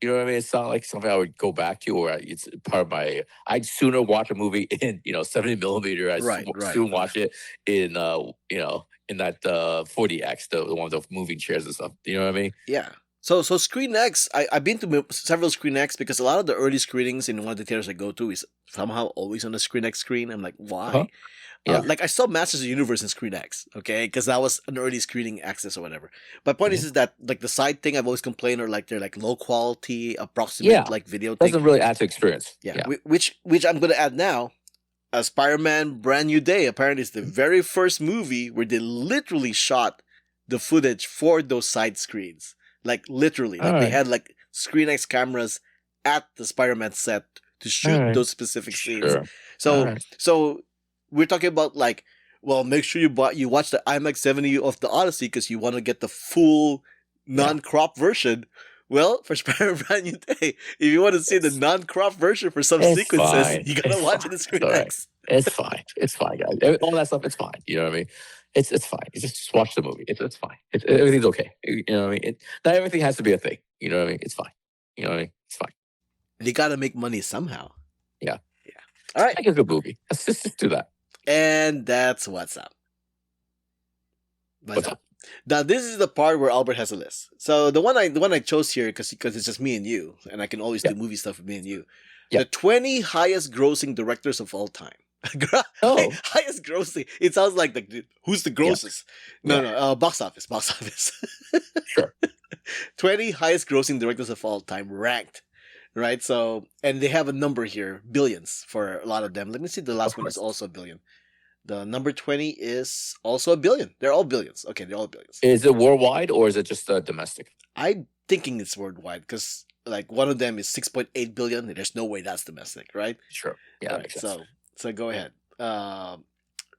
It's not like something I would go back to, or it's part of my. I'd sooner watch a movie in 70 millimeter. I'd soon watch it in in that 40X, the one with the moving chairs and stuff. You know what I mean? Yeah. So ScreenX, I've been to several ScreenX because a lot of the early screenings in one of the theaters I go to is somehow always on the ScreenX screen. I'm like, why? Yeah. Like I saw Masters of the Universe in ScreenX, okay, because that was an early screening access or whatever. But point is that like the side thing I've always complained, or like they're like low quality, approximate like video thing. Doesn't really add to experience. Yeah. Which I'm gonna add now. Spider-Man Brand New Day apparently is the very first movie where they literally shot the footage for those side screens. Like literally, they had like ScreenX cameras at the Spider-Man set to shoot those specific scenes. So we're talking about like, well, make sure you watch the IMAX 70 of the Odyssey because you want to get the full non-crop version. Well, for Spider-Man Brand New Day, if you want to see the non-crop version for some sequences, you gotta watch it in ScreenX. It's fine. It's fine, guys. All that stuff, it's fine. You know what I mean? It's fine. You just watch the movie. It's fine. Everything's okay. You know what I mean? Not everything has to be a thing. You know what I mean? It's fine. You know what I mean? It's fine. You gotta make money somehow. Yeah. All right. Make a good movie. Let's just do that. And that's what's up. What's up? Now this is the part where Albert has a list. So the one I chose here because it's just me and you, and I can always do movie stuff with me and you. The 20 highest grossing directors of all time. Highest grossing. It sounds like who's the grossest? No, box office. Sure. 20 highest grossing directors of all time ranked. Right? So, and they have a number here, billions for a lot of them. Let me see, the last one is also a billion. The number 20 is also a billion. They're all billions. Okay, they're all billions. Is it worldwide or is it just domestic? I'm thinking it's worldwide because like one of them is 6.8 billion. And there's no way that's domestic, right? Sure. Yeah, that makes sense. So go ahead.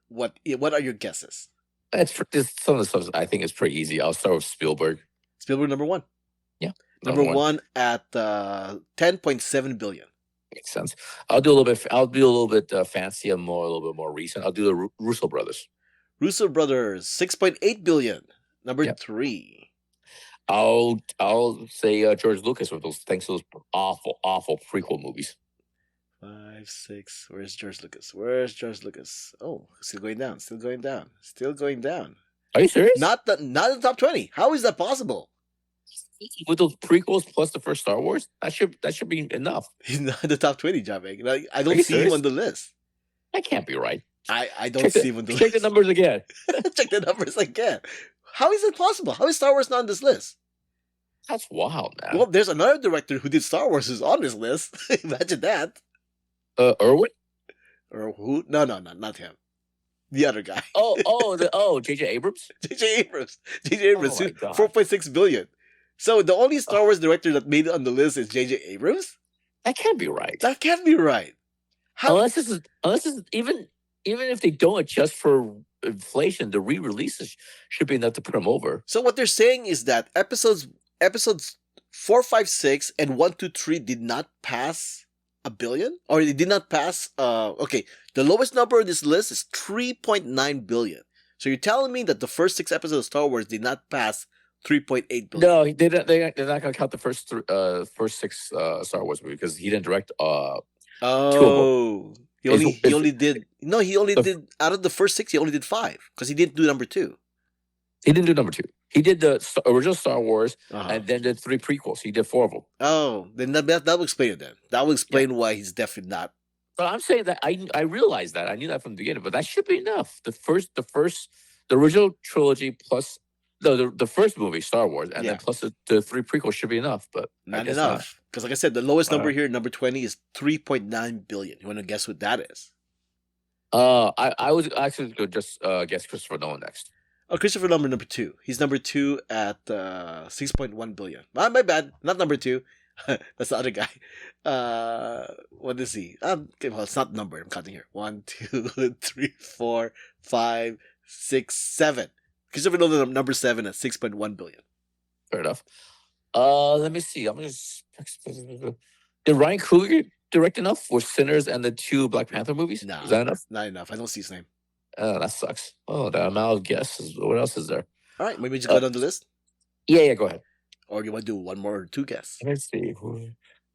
What are your guesses? Some of the stuff I think is pretty easy. I'll start with Spielberg. Spielberg number one. Yeah. Number one at 10.7 billion. Makes sense. I'll do a little bit fancy and a little bit more recent. I'll do the Russo brothers. Russo brothers, 6.8 billion. Number 3. I'll say George Lucas with those thanks to those awful prequel movies. 5, 6. Where's George Lucas? Oh, still going down. Are you serious? Not in the top 20. How is that possible? With those prequels plus the first Star Wars, that should be enough. He's not in the top 20, Jiaming. Like, I don't see him on the list. That can't be right. I don't see him on the list. Check the numbers again. Check the numbers again. How is it possible? How is Star Wars not on this list? That's wild, man. Well, there's another director who did Star Wars who's on this list. Imagine that. Irwin? Or who? No, not him. The other guy. J.J. Abrams? J.J. Abrams. 4.6 billion. So the only Star Wars director that made it on the list is J.J. Abrams? That can't be right. That can't be right. Unless this is even if they don't adjust for inflation, the re-releases should be enough to put them over. So what they're saying is that episodes 4, 5, 6, and 1, 2, 3 did not pass $1 billion, or they did not pass. Okay, the lowest number on this list is 3.9 billion. So you're telling me that the first 6 episodes of Star Wars did not pass 3.8 billion? No, they're not going to count the first 6 Star Wars movies because he didn't direct. He only did out of the first 6. He only did 5 because he didn't do number 2. He didn't do number 2. He did the original Star Wars and then did 3 prequels. He did 4 of them. Oh, then that will explain it. Then that will explain why he's definitely not. But I'm saying that I realized that I knew that from the beginning. But that should be enough. The original trilogy plus the first movie, Star Wars, and then plus the 3 prequels should be enough. But not enough because, like I said, the lowest number here, number 20, is 3.9 billion. You want to guess what that is? I was actually going to just guess Christopher Nolan next. Oh, Christopher Nolan number 2. He's number 2 at 6.1 billion. My bad, not number 2. That's the other guy. What is he? Okay, well, it's not numbered. I'm counting here. 1, 2, 3, 4, 5, 6, 7. Christopher Nolan number 7 at 6.1 billion. Fair enough. Let me see. Did Ryan Coogler direct enough for Sinners and the 2 Black Panther movies? No, is that enough? Not enough. I don't see his name. Oh, that sucks. Oh, the amount of guesses. What else is there? All right, maybe just go down the list. Yeah, go ahead. Or do you want to do one more or 2 guesses? Let's see.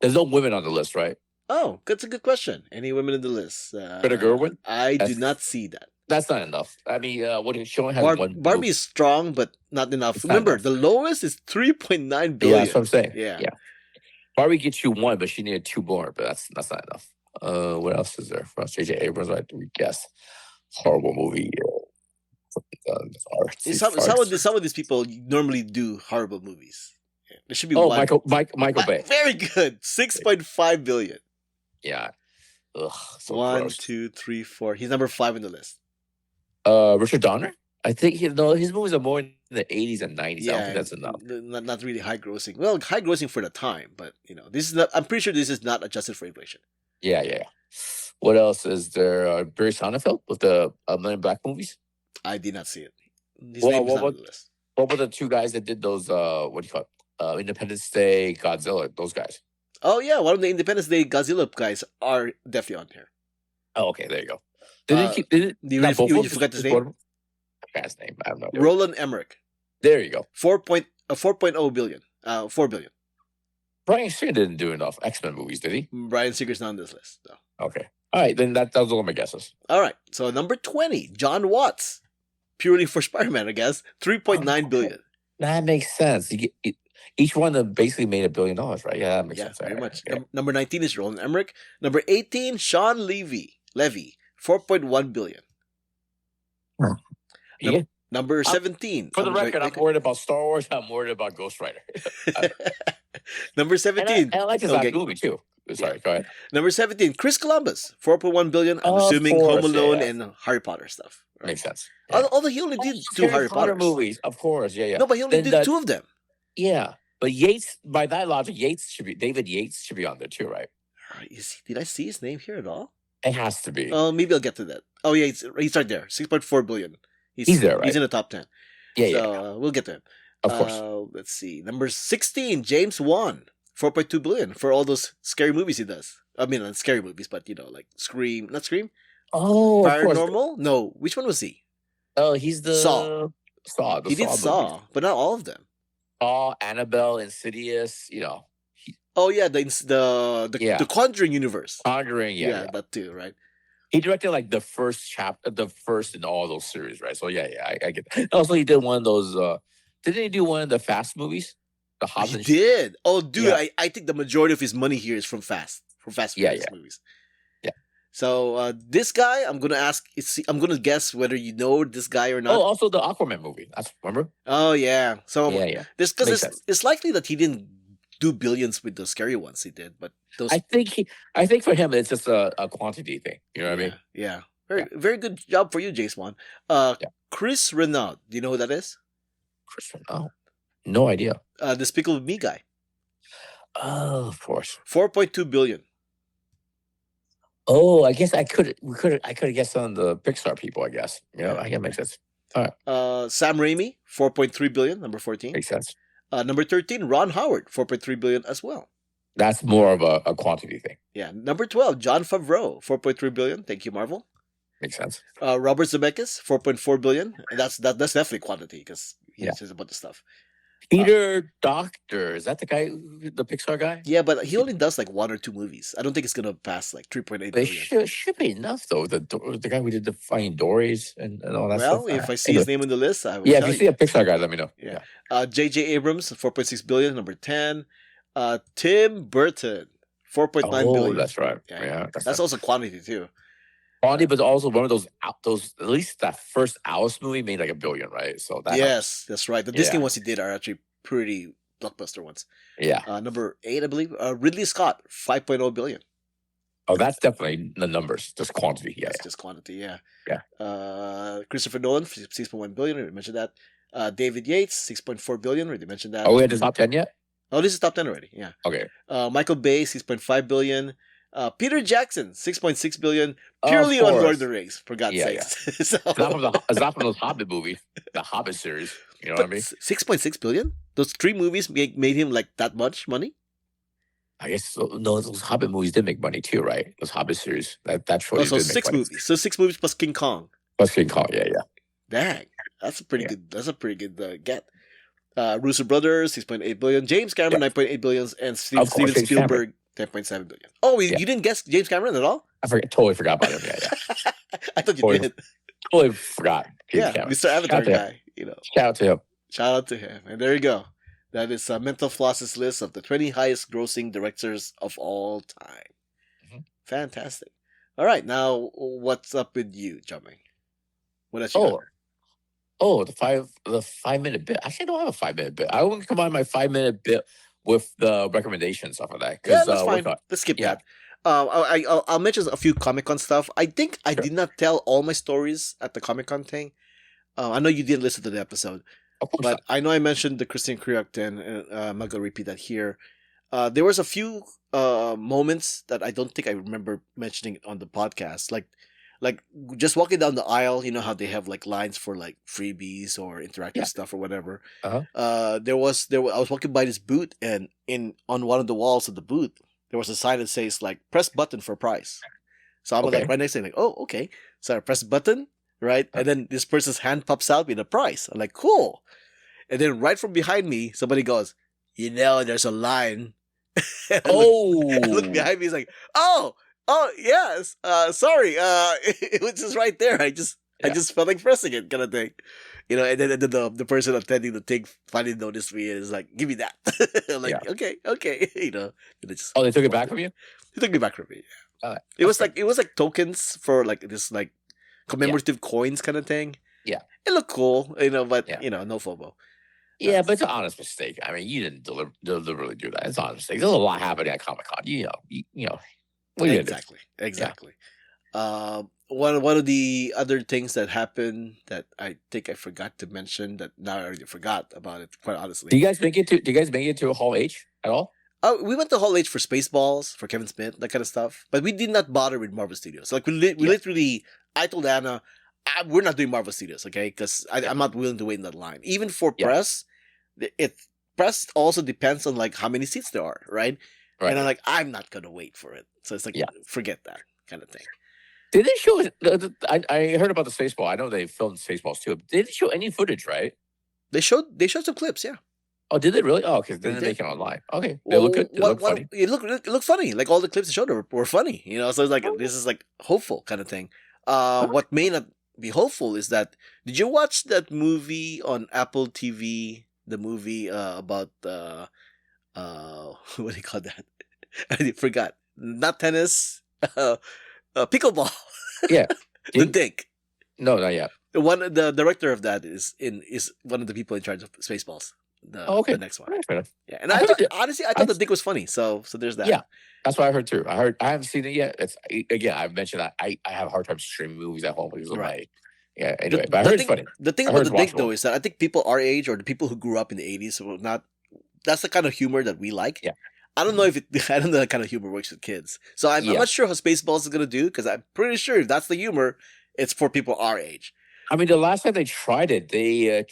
There's no women on the list, right? Oh, that's a good question. Any women in the list? Greta Gerwig? I do not see that. That's not enough. I mean, what is showing? Barbie is strong, but not enough. Remember, the lowest is 3.9 billion. Yeah, that's what I'm saying. Yeah. Barbie gets you 1, but she needed 2 more. But that's not enough. What else is there for us? J.J. Abrams, right? We guess. Horrible movie. Some of these people normally do horrible movies. Yeah. There should be one. Michael Bay. Very good. 6.5 billion. Yeah. Ugh, so 1, gross. 2, 3, 4. He's number 5 in the list. Richard Donner? I think his movies are more in the 80s and 90s. Yeah, I don't think that's enough. Not really high grossing. Well, high grossing for the time, but this is not. I'm pretty sure this is not adjusted for inflation. Yeah. What else is there? Barry Sonnenfeld with the Men in Black movies? I did not see it. His name is not on the list. What were the 2 guys that did those? What do you call it? Independence Day, Godzilla. Those guys. Oh yeah, one of the Independence Day Godzilla guys are definitely on here. Oh, okay, there you go. You forgot his name? I forgot his name. I don't know. Roland Emmerich. There you go. 4.0 billion. 4 billion. Bryan Singer didn't do enough X-Men movies, did he? Bryan Singer's not on this list. No. Okay. All right, then those are all my guesses. All right. So number 20, John Watts. Purely for Spider-Man, I guess. 3.9 billion. That makes sense. Each one of them basically made $1 billion, right? Yeah, that makes sense. Very much. Okay. Number 19 is Roland Emmerich. Number 18, Sean Levy. 4.1 billion. Yeah. Number 17. For the record, I'm worried about Star Wars. I'm worried about Ghost Rider. Number 17. And I like this movie too. Sorry, go ahead. Number 17, Chris Columbus. 4.1 billion. I'm assuming Home Alone and Harry Potter stuff. Right? Makes sense. Yeah. Although he only did 2 Harry Potter movies, of course. Yeah. No, but he only did 2 of them. Yeah, but Yates, by that logic, David Yates should be on there too, right? Did I see his name here at all? It has to be. Maybe I'll get to that. Oh yeah, he's right there. 6.4 billion. He's there, right? He's in the top 10. Yeah. We'll get to him. Of course. Let's see. Number 16, James Wan. 4.2 billion for all those scary movies he does. I mean, not scary movies, but like Scream, not Scream. Oh, Paranormal? No, which one was he? Oh, he's the Saw. The He did Saw, movies. but not all of them. Saw, Annabelle, Insidious. Oh yeah, the Conjuring universe. Conjuring, yeah, that too, right? He directed like the first chapter, the first in all those series, right? So yeah, I get that. Also, he did one of those. Didn't he do one of the Fast movies? The Hobbs. He did. Oh, dude, I think the majority of his money here is from Fast movies. Yeah. So this guy, I'm gonna guess whether you know this guy or not. Oh, also the Aquaman movie. Remember? Oh yeah. So This because it's likely that he didn't do billions with the scary ones he did, but those. I think for him it's just a quantity thing. You know what I mean? Yeah. Very good job for you, Jason. Chris Renaud. Do you know who that is? Chris Renaud. No idea. Despicable Me guy. Oh, of course. 4.2 billion. Oh, I guess I could have guessed on the Pixar people. I guess I guess it makes sense. All right. Sam Raimi, 4.3 billion. Number 14 makes sense. Number 13, Ron Howard, 4.3 billion as well. That's more of a quantity thing. Yeah. Number 12, Jon Favreau, 4.3 billion. Thank you, Marvel. Makes sense. Robert Zemeckis, 4.4 billion. And that's definitely quantity because he's just a bunch of stuff. Peter Doctor, is that the guy, the Pixar guy? Yeah, but he only does like 1 or 2 movies. I don't think it's gonna pass like 3.8 billion. It should be enough though. The guy who did the Finding Dory's and all that stuff. Well, if I see his name on the list, I will. Yeah, if you see a Pixar guy, let me know. Yeah. J.J. Abrams, 4.6 billion. Number 10. Tim Burton, 4.9 billion. Oh, that's right. Yeah, that's also quantity too. Quantity, but also one of those at least that first Alice movie made like $1 billion, right? So yes, that's right. The Disney ones he did are actually pretty blockbuster ones. Yeah. Number 8, I believe, Ridley Scott, 5.0 billion. Oh, that's definitely the numbers, just quantity. Yeah, that's just quantity. Yeah. Yeah. Christopher Nolan, 6.1 billion. We mentioned that. David Yates, 6.4 billion. We mentioned that. Oh, we had the top 10 yet? Oh, this is top 10 already. Yeah. Okay. Michael Bay, 6.5 billion. Peter Jackson, 6.6 billion, purely on Lord of the Rings, for God's sakes. It's not from those Hobbit movies, the Hobbit series. You know what I mean? 6.6 billion? Those 3 movies made him like that much money? I guess no. Those Hobbit movies did make money too, right? Those Hobbit series. That trilogy. So 6 movies. So 6 movies plus King Kong. Yeah. Dang, that's a pretty good. That's a pretty good get. Russo Brothers, 6.8 billion. James Cameron, 9.8 billion, and Steven Spielberg, 10.7 billion. Oh, you didn't guess James Cameron at all? Totally forgot about him. Yeah. I thought you did. Totally forgot. James Cameron. Mr. Avatar guy. Shout out to him. And there you go. That is Mental Floss's list of the 20 highest grossing directors of all time. Mm-hmm. Fantastic. All right, now what's up with you, Jiaming? What else you got? Oh, the 5-minute bit. Actually, I don't have a 5-minute bit. I won't combine my 5-minute bit with the recommendations, stuff like that. Yeah, that's fine. Let's skip that. I'll mention a few Comic-Con stuff. I think I did not tell all my stories at the Comic-Con thing. I know you didn't listen to the episode, but I know I mentioned the Christian Kriak thing, and I'm not going to repeat that here. There was a few moments that I don't think I remember mentioning on the podcast, like just walking down the aisle, you know how they have like lines for like freebies or interactive stuff or whatever. I was walking by this booth, and on one of the walls of the booth there was a sign that says like press button for price. So I'm like right next to him, like, oh, okay. So I press button, right? And then this person's hand pops out with a price. I'm like, cool. And then right from behind me, somebody goes, there's a line. I look behind me, he's like, oh yes, sorry, it was just right there. I just felt like pressing it, kind of thing, And then the person attending the thing finally noticed me and is like, "Give me that." I'm like, okay, they took it back from you. They took it back from me. It was like tokens for like this like commemorative coins kind of thing. Yeah, it looked cool, but no FOMO. Yeah, but it's an honest mistake. I mean, you didn't deliberately do that. It's an honest mistake. There's a lot happening at Comic-Con. Exactly. One of the other things that happened that I think I forgot to mention, that now I already forgot about it, quite honestly. Do you guys make it to Hall H at all? We went to Hall H for Spaceballs, for Kevin Smith, that kind of stuff. But we did not bother with Marvel Studios. Like we literally, I told Anna, we're not doing Marvel Studios, okay? Because I'm not willing to wait in that line. Even for press, press also depends on like how many seats there are, right? Right. And I'm like, I'm not gonna wait for it. So it's like, forget that kind of thing. Did they show? I heard about the Spaceball. I know they filmed Spaceballs too. Did they show any footage? Right. They showed some clips. Yeah. Oh, did they really? Oh, because then they make it online. Okay, they look good. They look funny. It looked funny. Like all the clips they showed were funny. You know, so it's like this is like hopeful kind of thing. What may not be hopeful is that did you watch that movie on Apple TV? The movie about what do you call that? I forgot. Not tennis. Pickleball. Yeah. The Dink. No, not yet. The director of that is one of the people in charge of Spaceballs. The next one. Yeah, and I thought the Dink was funny. So there's that. Yeah, that's what I heard too. I haven't seen it yet. It's again, I've mentioned that I have a hard time streaming movies at home because of my. Yeah, anyway, but I heard it's funny. The thing about the Dink though is that I think people our age or the people who grew up in the 80s will not. That's the kind of humor that we like. Yeah. I don't know if I don't know that kind of humor works with kids. So I'm not sure how Spaceballs is gonna do because I'm pretty sure if that's the humor, it's for people our age. I mean, the last time they tried it, they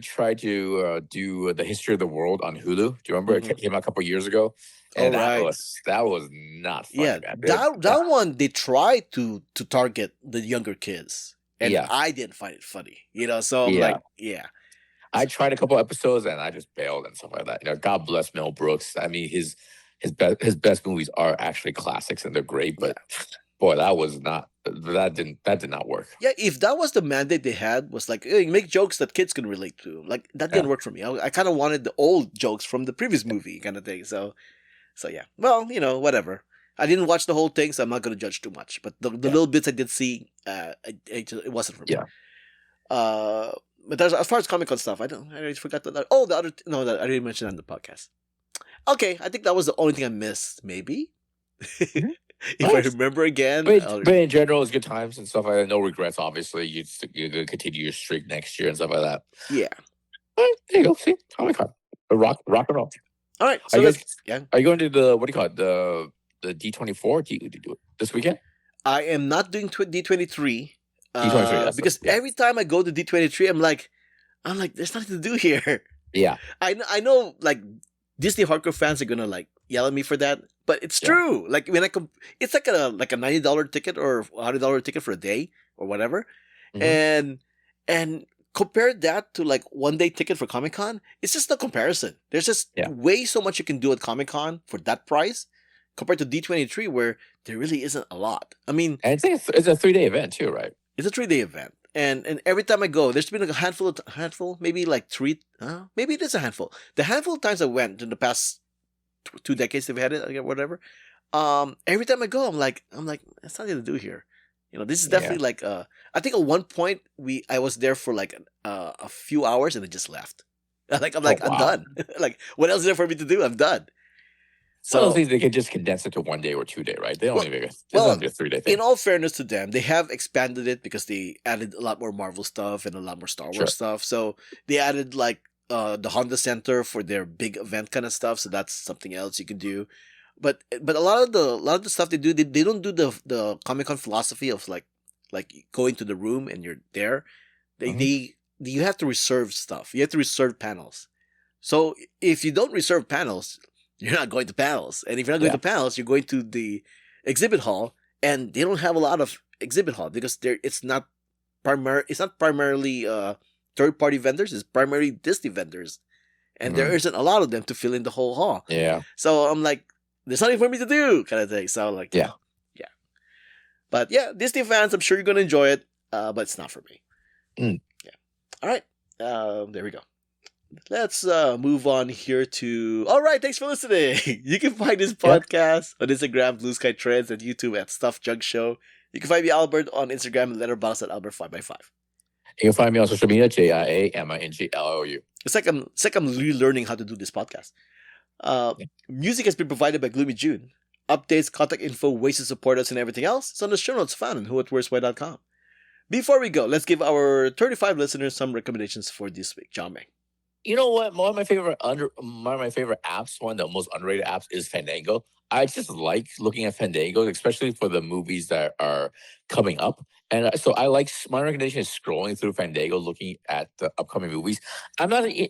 tried to do the history of the world on Hulu. Do you remember? It came out a couple years ago, and that was not funny. Yeah, that one they tried to target the younger kids, and I didn't find it funny. You know, so I'm like, I tried a couple episodes and I just bailed and stuff like that. You know, God bless Mel Brooks. I mean, his best movies are actually classics and they're great, but boy, that did not work. Yeah, if that was the mandate they had, was like, hey, make jokes that kids can relate to. Like that didn't work for me. I kind of wanted the old jokes from the previous movie kind of thing. So yeah. Well, you know, whatever. I didn't watch the whole thing, so I'm not going to judge too much. But the little bits I did see, it wasn't for me. Yeah. But as far as Comic-Con stuff, I already forgot that. Oh, I already mentioned on the podcast. Okay, I think that was the only thing I missed, maybe. If I remember again. But in general, it's good times and stuff like that. No regrets, obviously. You're going to continue your streak next year and stuff like that. Yeah. All right, there you go. See, Comic-Con. Rock and roll. All right. So are you going to the, what do you call it, the D24? Do you do it this weekend? I am not doing D23. D23, because every time I go to D23, I'm like, there's nothing to do here. Yeah. I know, like, Disney hardcore fans are going to, like, yell at me for that, but it's true. Like, when it's like a $90 ticket or $100 ticket for a day or whatever. Mm-hmm. And compare that to, like, one-day ticket for Comic-Con, it's just no comparison. There's just way so much you can do at Comic-Con for that price compared to D23 where there really isn't a lot. I mean... And it's a 3-day event too, right? It's a 3-day event. And every time I go, there's been like a handful, maybe like three, maybe it is a handful. The handful of times I went in the past 2 decades they've had it, or whatever. Every time I go, I'm like, there's nothing to do here. You know, this is definitely like, I think at one point I was there for like a few hours and I just left. I'm done. Like, what else is there for me to do? I'm done. So I don't think they can just condense it to 1 day or 2 day, right? They don't do a 3-day thing. In all fairness to them, they have expanded it because they added a lot more Marvel stuff and a lot more Star Wars stuff. So they added like the Honda Center for their big event kind of stuff. So that's something else you can do. But a lot of the stuff they do, they don't do the Comic-Con philosophy of like going to the room and you're there. You have to reserve stuff. You have to reserve panels. So if you don't reserve panels, you're not going to panels. And if you're not going to panels, you're going to the exhibit hall, and they don't have a lot of exhibit hall because it's not primarily third-party vendors, it's primarily Disney vendors. And there isn't a lot of them to fill in the whole hall. Yeah. So I'm like, there's nothing for me to do, kind of thing. So I'm like, yeah. But yeah, Disney fans, I'm sure you're going to enjoy it, but it's not for me. Yeah. All right. There we go. Let's move on here to... All right, thanks for listening. You can find this podcast on Instagram, Blue Sky Trends, and YouTube at Stuff Jug Show. You can find me, Albert, on Instagram and Letterboxd at Albert5x5. You can find me on social media, JIAMINGLOU. It's like I'm relearning how to do this podcast. Music has been provided by Gloomy June. Updates, contact info, ways to support us, and everything else is on the show notes found on whoatworstwhy.com. Before we go, let's give our 35 listeners some recommendations for this week. Jiaming. You know what? One of my favorite apps, one of the most underrated apps, is Fandango. I just like looking at Fandango, especially for the movies that are coming up. And so my recommendation is scrolling through Fandango, looking at the upcoming movies. I'm not even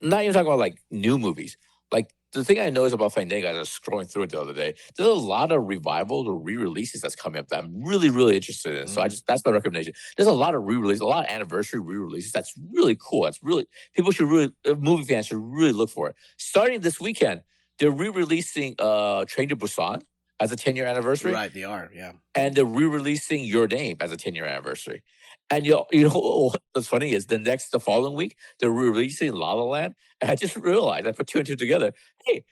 talking about like new movies, like the thing I noticed about Fandango, I was scrolling through it the other day. There's a lot of revivals or re-releases that's coming up that I'm really, really interested in. So that's my recommendation. There's a lot of re-releases, a lot of anniversary re-releases. That's really cool. That's really people should really movie fans should really look for it. Starting this weekend, they're re-releasing Train to Busan as a 10-year anniversary. Right, they are, yeah. And they're re-releasing Your Name as a 10-year anniversary. And you know what's funny is the following week, they're re-releasing La La Land. And I just realized, I put two and two together. Hey,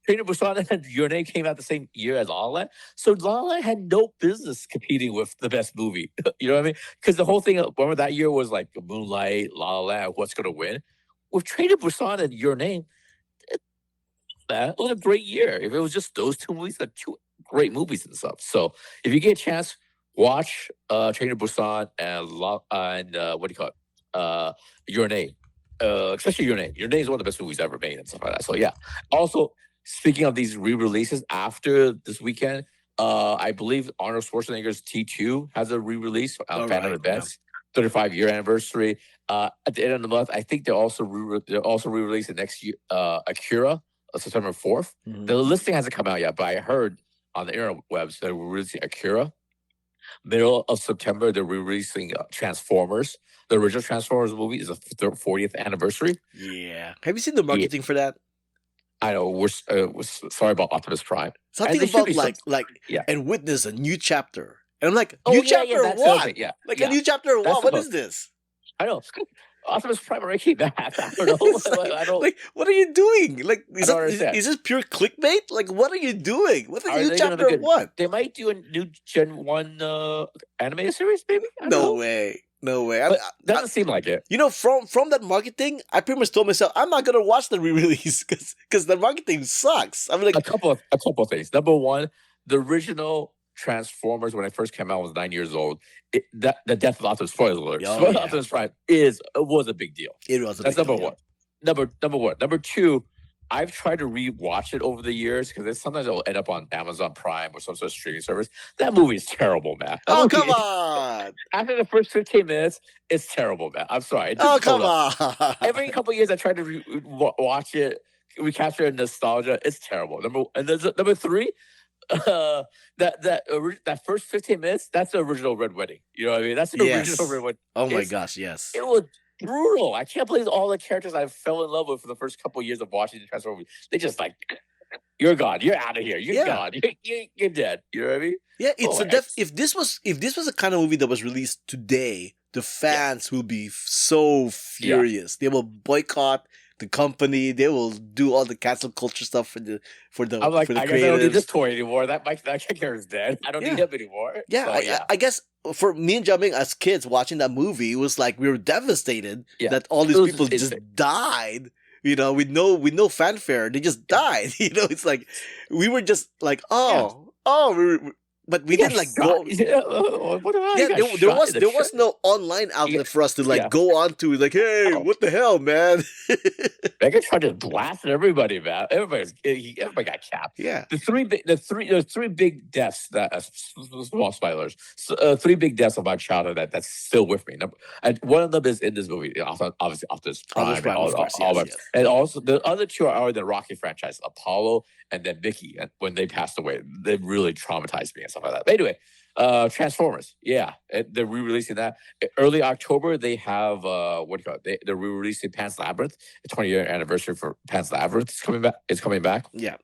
Train to Busan and Your Name came out the same year as La La Land. So La La Land had no business competing with the best movie. You know what I mean? Because the whole thing, remember that year was like Moonlight, La La Land, what's going to win? With Train to Busan and Your Name, that was a great year. If it was just those two movies, they're two great movies and stuff. So if you get a chance, watch Train to Busan and what do you call it? Your Name. Especially Your Name. Your Name is one of the best movies ever made and stuff like that. So yeah. Also, speaking of these re-releases after this weekend, I believe Arnold Schwarzenegger's T2 has a re-release on Phantom Events, 35-year anniversary. At the end of the month, I think they're also re-releasing next year Akira, September 4th. The listing hasn't come out yet, but I heard on the interwebs they're releasing Akira. Middle of September, they're releasing Transformers. The original Transformers movie is the 40th anniversary. Yeah. Have you seen the marketing for that? I know. We're sorry about Optimus Prime. Something about and witness a new chapter. And I'm like, new chapter what? Yeah. Like a new chapter what? What is this? I know. Optimus Prime already came back. I don't know. I don't. Like, what are you doing? Like, is this pure clickbait? Like, what are you doing? What's a new chapter of what? They might do a new Gen 1 animated series, maybe? No way. But doesn't seem like it. You know, from that marketing, I pretty much told myself I'm not gonna watch the re-release because the marketing sucks. I mean, like a couple of things. Number one, the original Transformers when it first came out was 9 years old. The death of Optimus, spoiler alert, Optimus Prime was a big deal. It was. That's number one. Number one. Number two, I've tried to re-watch it over the years because sometimes it'll end up on Amazon Prime or some sort of streaming service. That movie is terrible, man. Come on! After the first 15 minutes, it's terrible, man. I'm sorry. Come on! Every couple of years, I try to watch it, recapture nostalgia. It's terrible. Number three, that first 15 minutes, that's the original Red Wedding. You know what I mean? That's the original Red Wedding. Oh my gosh, yes. It was brutal. I can't believe all the characters I fell in love with for the first couple of years of watching the Transformers movie. They just like, you're gone. You're out of here. You're gone. You're dead. You know what I mean? Yeah, if this was a kind of movie that was released today, the fans will be so furious. They will boycott the company. They will do all the cancel culture stuff for the I'm like, for I the guess I don't need creators. this toy anymore. That character is dead. I don't need him anymore. Yeah, So, I guess for me and Jiaming as kids watching that movie, it was like we were devastated that all these people just died. You know, with no fanfare, they just died. You know, it's like we were just like, but we didn't like go. There was no online outlet for us to like go on to like, hey, what the hell, man? Megatron just blasted everybody, man. Everybody got capped. Yeah. There's three big deaths that small spoilers. Three big deaths of my childhood that's still with me. And one of them is in this movie, obviously Optimus Prime, and also the other two are in the Rocky franchise, Apollo and then Mickey. And when they passed away, they really traumatized me and stuff like that. But anyway, Transformers, they're re-releasing that early October. They have they're re-releasing Pan's Labyrinth, the 20-year anniversary for Pan's Labyrinth. It's coming back. Yeah,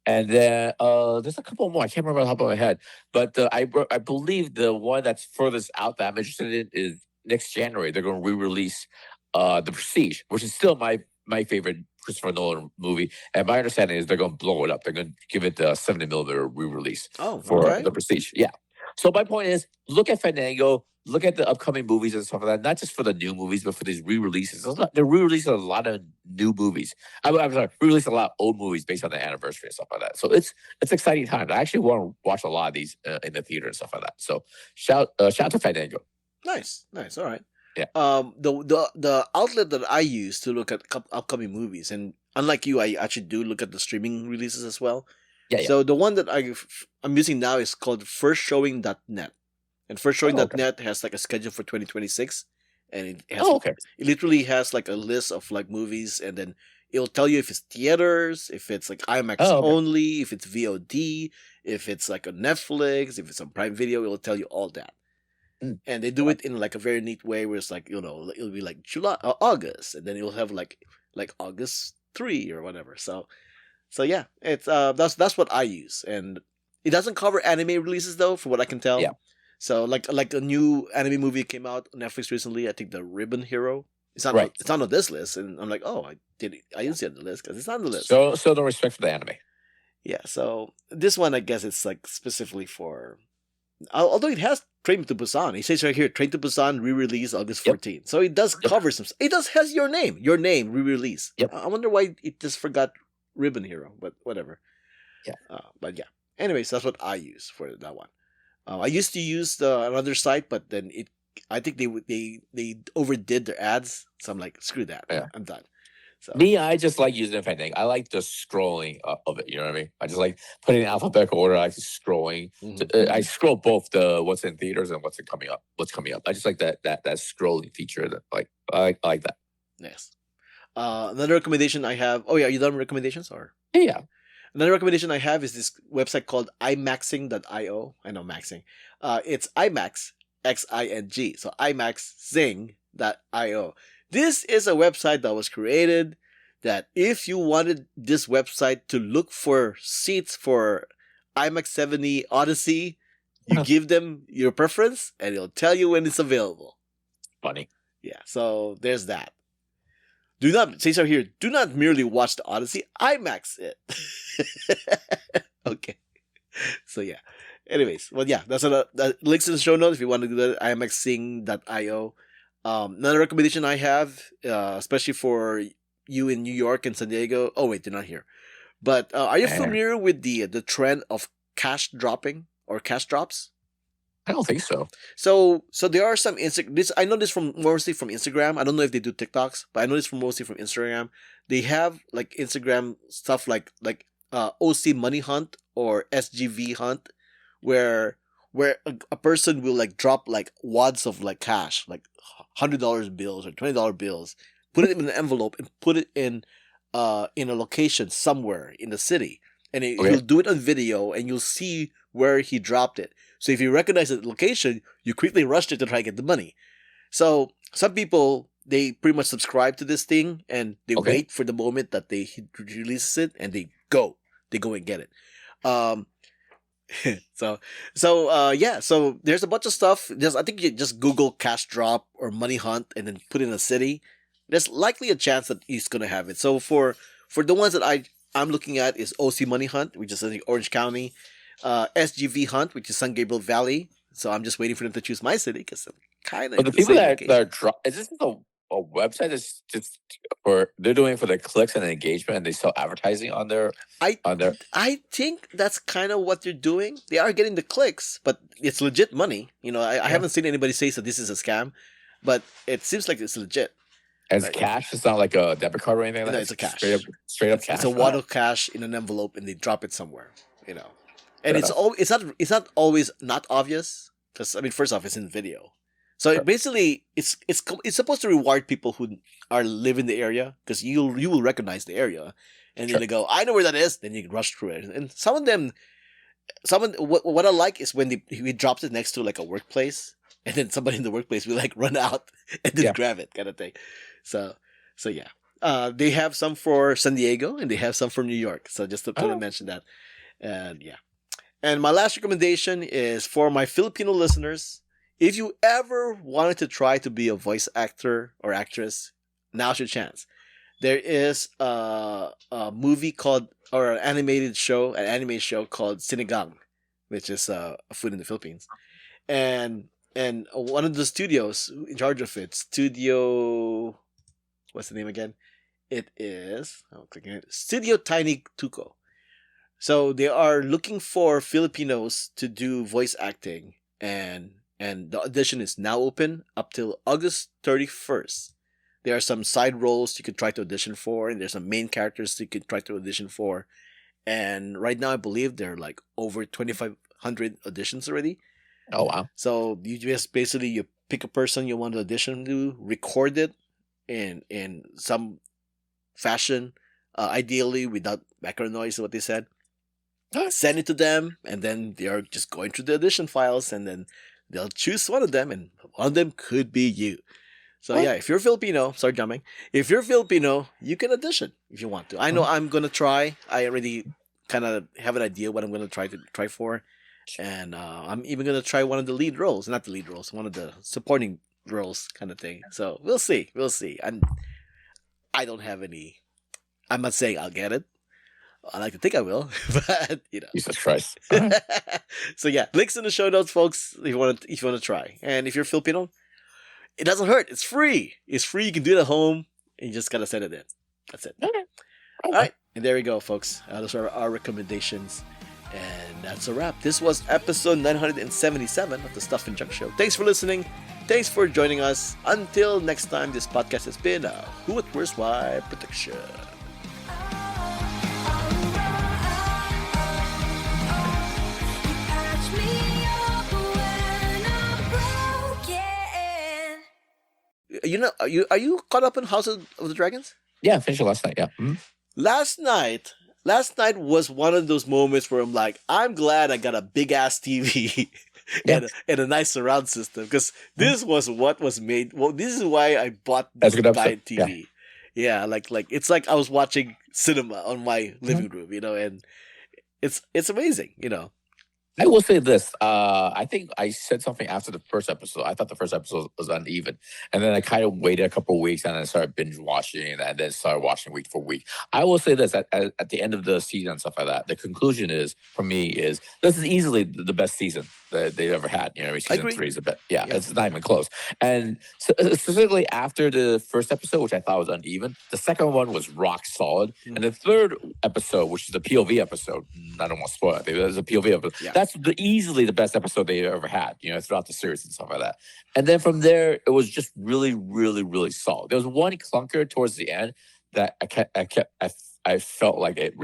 and then there's a couple more. I can't remember off the top of my head, but I believe the one that's furthest out that I'm interested in is next January. They're going to re-release The Prestige, which is still my favorite Christopher Nolan movie, and my understanding is they're going to blow it up. They're going to give it the 70mm re-release for The Prestige. Yeah. So my point is, look at Fandango, look at the upcoming movies and stuff like that. Not just for the new movies, but for these re-releases. They're re-releasing a lot of new movies. I'm sorry, re-releasing a lot of old movies based on the anniversary and stuff like that. So it's exciting times. I actually want to watch a lot of these in the theater and stuff like that. So shout to Fandango. Nice. All right. Yeah. The outlet that I use to look at upcoming movies, and unlike you, I actually do look at the streaming releases as well. Yeah. So the one that I'm using now is called firstshowing.net, and firstshowing.net has like a schedule for 2026, and it has it literally has like a list of like movies, and then It'll tell you if it's theaters, if it's like IMAX only, if it's VOD, if it's like on Netflix, if it's on Prime Video. It'll tell you all that. And they do it in like a very neat way where it's like, it'll be like July, August, and then you'll have like August 3 or whatever. So yeah, it's that's what I use, and it doesn't cover anime releases though, from what I can tell. Yeah. So like a new anime movie came out on Netflix recently. I think the Ribbon Hero. It's not it's not on this list, and I'm like, oh, I didn't see it on the list because it's not on the list. So no respect for the anime. Yeah. So this one, I guess it's like specifically for. Although it has Train to Busan, it says right here, Train to Busan re-release August 14. So it does cover some. It has your name re-release. Yep. I wonder why it just forgot Ribbon Hero, but whatever. Yeah. But yeah. Anyways, that's what I use for that one. I used to use another site, but then I think they overdid their ads, so I'm like, screw that. Yeah. I'm done. So. Me, I just like using it for anything. I like the scrolling of it. You know what I mean? I just like putting it in alphabetical order. I like scrolling. I scroll both the what's in theaters and what's coming up. I just like that scrolling feature. That I like that. Yes. Another recommendation I have. Oh yeah, are you done with recommendations or? Yeah. Another recommendation I have is this website called imaxing.io. I know maxing. It's IMAX XING. So imaxing.io. This is a website that was created that if you wanted this website to look for seats for IMAX 70 Odyssey, you give them your preference and it'll tell you when it's available. Funny. Yeah, so there's that. Do not merely watch the Odyssey, IMAX it. Okay. So yeah. Anyways, well yeah, that's that links in the show notes if you want to do that, imaxing.io. Another recommendation I have, especially for you in New York and San Diego. Oh wait, they're not here. But are you familiar with the trend of cash dropping or cash drops? I don't think so. So there are some I know this mostly from Instagram. I don't know if they do TikToks, but I know this mostly from Instagram. They have like Instagram stuff like OC Money Hunt or SGV Hunt, where a person will like drop like wads of like cash, like $100 bills or $20 bills, put it in an envelope and put it in a location somewhere in the city, and he'll do it on video, and you'll see where he dropped it. So if you recognize the location, you quickly rush it to try to get the money. So some people, they pretty much subscribe to this thing, and they wait for the moment that he releases it, and they go and get it. So there's a bunch of stuff. I think you just Google cash drop or money hunt and then put in a city. There's likely a chance that he's gonna have it. So for the ones that I'm looking at is OC Money Hunt, which is in Orange County, SGV Hunt, which is San Gabriel Valley. So I'm just waiting for them to choose my city because I'm kind of. But the people that are is this a website that's just they're doing it for the clicks and the engagement, and they sell advertising on their. I think that's kind of what they're doing. They are getting the clicks, but it's legit money. You know, I haven't seen anybody say that this is a scam, but it seems like it's legit. As cash, it's not like a debit card or anything. No, it's a cash. Straight up cash. It's a wad of cash in an envelope, and they drop it somewhere. You know, and it's not always not obvious because first off, it's in video. So basically, it's supposed to reward people who live in the area because you will recognize the area, and then they go, I know where that is. Then you rush through it, and some of them, what I like is when he drops it next to like a workplace, and then somebody in the workplace will like run out and then grab it, kind of thing. So yeah, they have some for San Diego and they have some for New York. So just to mention that, and yeah, and my last recommendation is for my Filipino listeners. If you ever wanted to try to be a voice actor or actress, now's your chance. There is a movie called, or an anime show called Sinigang, which is food in the Philippines. And one of the studios in charge of it, what's the name again? It is, I'm clicking it, Studio Tiny Tuco. So they are looking for Filipinos to do voice acting, and the audition is now open up till August 31st. There are some side roles you could try to audition for, and there's some main characters you could try to audition for. And right now, I believe there are like over 2,500 auditions already. Oh, wow. So you just basically, you pick a person you want to audition to, record it in some fashion, ideally without background noise, is what they said. Send it to them, and then they are just going through the audition files, and then they'll choose one of them, and one of them could be you. So yeah, if you're Filipino, sorry, Jiaming, if you're Filipino, you can audition if you want to. I know I'm gonna try. I already kind of have an idea what I'm gonna try for, and I'm even gonna try one of the lead roles, not the lead roles, one of the supporting roles, kind of thing. So we'll see. I don't have any. I'm not saying I'll get it. I like to think I will, but Jesus Christ. So yeah, links in the show notes, folks. If you want to try, and if you're Filipino, it doesn't hurt. It's free. It's free. You can do it at home, and you just gotta send it in. That's it. Okay. All right, and there we go, folks. Those are our recommendations, and that's a wrap. This was episode 977 of the Stuff and Junk Show. Thanks for listening. Thanks for joining us. Until next time, this podcast has been a Who It Where's Why production. Are you caught up in House of the Dragons? Yeah, I finished it last night. Yeah. Mm-hmm. Last night was one of those moments where I'm like, I'm glad I got a big ass TV and a nice surround system, because this was what was made. Well, this is why I bought this giant TV. Yeah, like it's like I was watching cinema on my living room, and it's amazing, I will say this. I think I said something after the first episode. I thought the first episode was uneven. And then I kind of waited a couple of weeks and then started binge watching and then started watching week for week. I will say this. At the end of the season and stuff like that, the conclusion is, for me, is this is easily the best season that they've ever had. Season 3 is the best. Yeah, it's not even close. And specifically after the first episode, which I thought was uneven, the second one was rock solid. And the third episode, which is the POV episode, I don't want to spoil it. It was a POV episode. Yeah. That's easily the best episode they've ever had, throughout the series and stuff like that. And then from there, it was just really, really, really solid. There was one clunker towards the end that I felt like it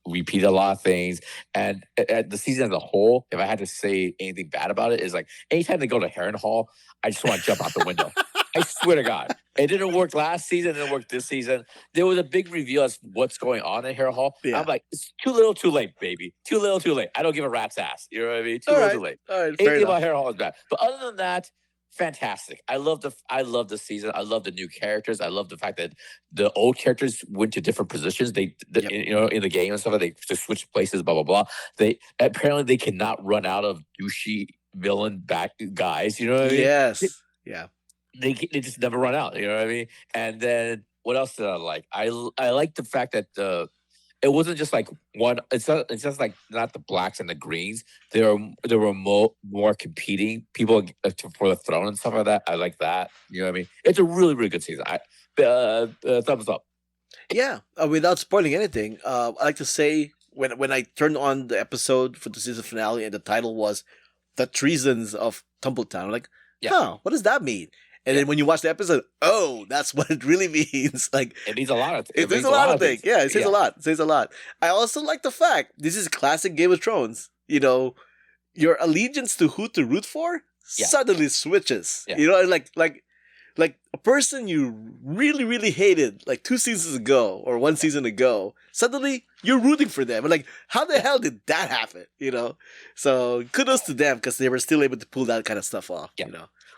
repeated a lot of things. And the season as a whole, if I had to say anything bad about it, is like anytime they go to Heron Hall, I just want to jump out the window. I swear to God. It didn't work last season. It didn't work this season. There was a big reveal as what's going on in Heron Hall. Yeah. I'm like, it's too little, too late, baby. Too little, too late. I don't give a rat's ass. You know what I mean? Too little, too late. All right, anything about Heron Hall is bad. But other than that, fantastic. I love the season. I love the new characters. I love the fact that the old characters went to different positions. In the game and stuff. They just switch places. Blah blah blah. They cannot run out of douchey villain back guys. You know what I mean? Yes. Yeah. They just never run out. You know what I mean? And then what else did I like? I like the fact that it wasn't just like one. It's just like not the blacks and the greens. There were more competing people for the throne and stuff like that. I like that. You know what I mean? It's a really, really good season. Thumbs up. Yeah. Without spoiling anything, I like to say when I turned on the episode for the season finale and the title was "The Treasons of Tumbletown," I'm like, what does that mean? And then when you watch the episode, that's what it really means. Like it means a lot of things. It means a lot of things. Yeah, it says a lot. It says a lot. I also like the fact this is classic Game of Thrones. Your allegiance to who to root for suddenly switches. Yeah. Like a person you really, really hated like 2 seasons ago or 1 season ago, suddenly you're rooting for them. And like, how the hell did that happen? So kudos to them because they were still able to pull that kind of stuff off. Yeah.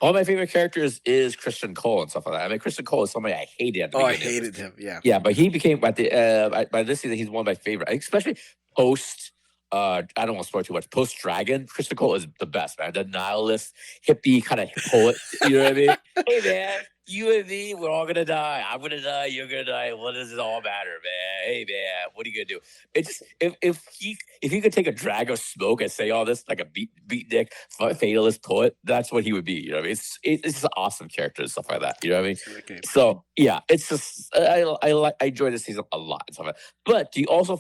One of my favorite characters is Christian Cole and stuff like that. I mean, Christian Cole is somebody I hated at the beginning. I hated him, yeah. Yeah, but he became, by this season, he's one of my favorite, especially post, I don't want to spoil too much, post-Dragon. Christian Cole is the best, man. The nihilist, hippie kind of poet, you know what I mean? Hey, man, you and me, we're all going to die. I'm going to die, you're going to die. What does it all matter, man? Hey, man, what are you going to do? It's if he could take a drag of smoke and say all this like a beatnik, fatalist poet, that's what he would be. You know what I mean? It's just an awesome character and stuff like that. You know what I mean? Okay. So, yeah, it's just, I enjoy this season a lot and stuff like that. But do you also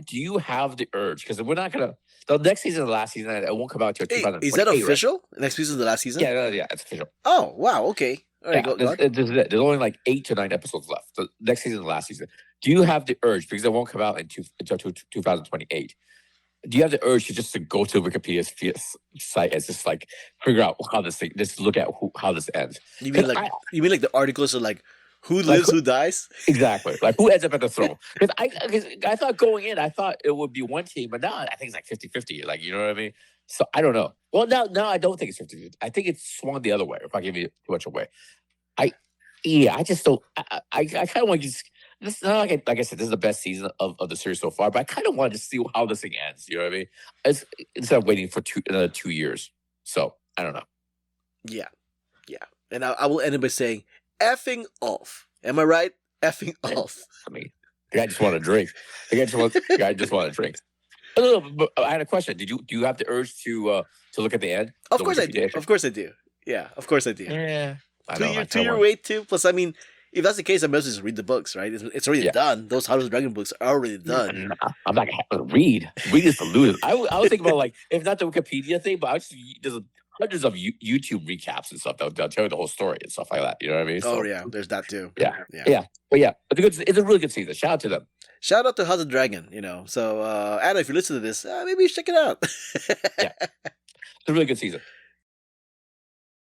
do you have the urge? Because we're not going to, the next season and the last season, it won't come out until 2028. Is that official? Right? Next season is the last season? Yeah, it's official. Oh, wow, okay. All right, there's only like 8 to 9 episodes left. The next season, the last season. Do you have the urge, because it won't come out until 2028? Do you have the urge to go to Wikipedia's site and just like figure out how this thing? Just look at how this ends. You mean like the articles are like Who lives, who dies? Exactly. Like, who ends up at the throne? Because I thought going in, I thought it would be one team, but now I think it's like 50-50. Like, you know what I mean? So I don't know. Well, now I don't think it's 50-50. I think it's swung the other way, if I give you too much away. I just don't. I kind of want to just. This is not like I said. This is the best season of the series so far. But I kind of want to see how this thing ends. You know what I mean? Instead of waiting for another 2 years. So I don't know. Yeah, and I will end it by saying, "Effing off." Am I right? Effing off. I mean, the guy just want to drink. The guy just want to drink. But I had a question. Do you have the urge to look at the end? Of course I do. Of course I do. Yeah, of course I do. Yeah. 2 year wait too. Plus, I mean, if that's the case, I might as well just read the books, right? It's already done. Those House of the Dragon books are already done. I'm not gonna read. Read is to lose. I was thinking about, like, if not the Wikipedia thing, but there's hundreds of YouTube recaps and stuff that'll tell you the whole story and stuff like that. You know what I mean? So, yeah, there's that too. Yeah. But it's a really good season. Shout out to them. Shout out to House of the Dragon. So Anna, if you listen to this, maybe you check it out. It's a really good season.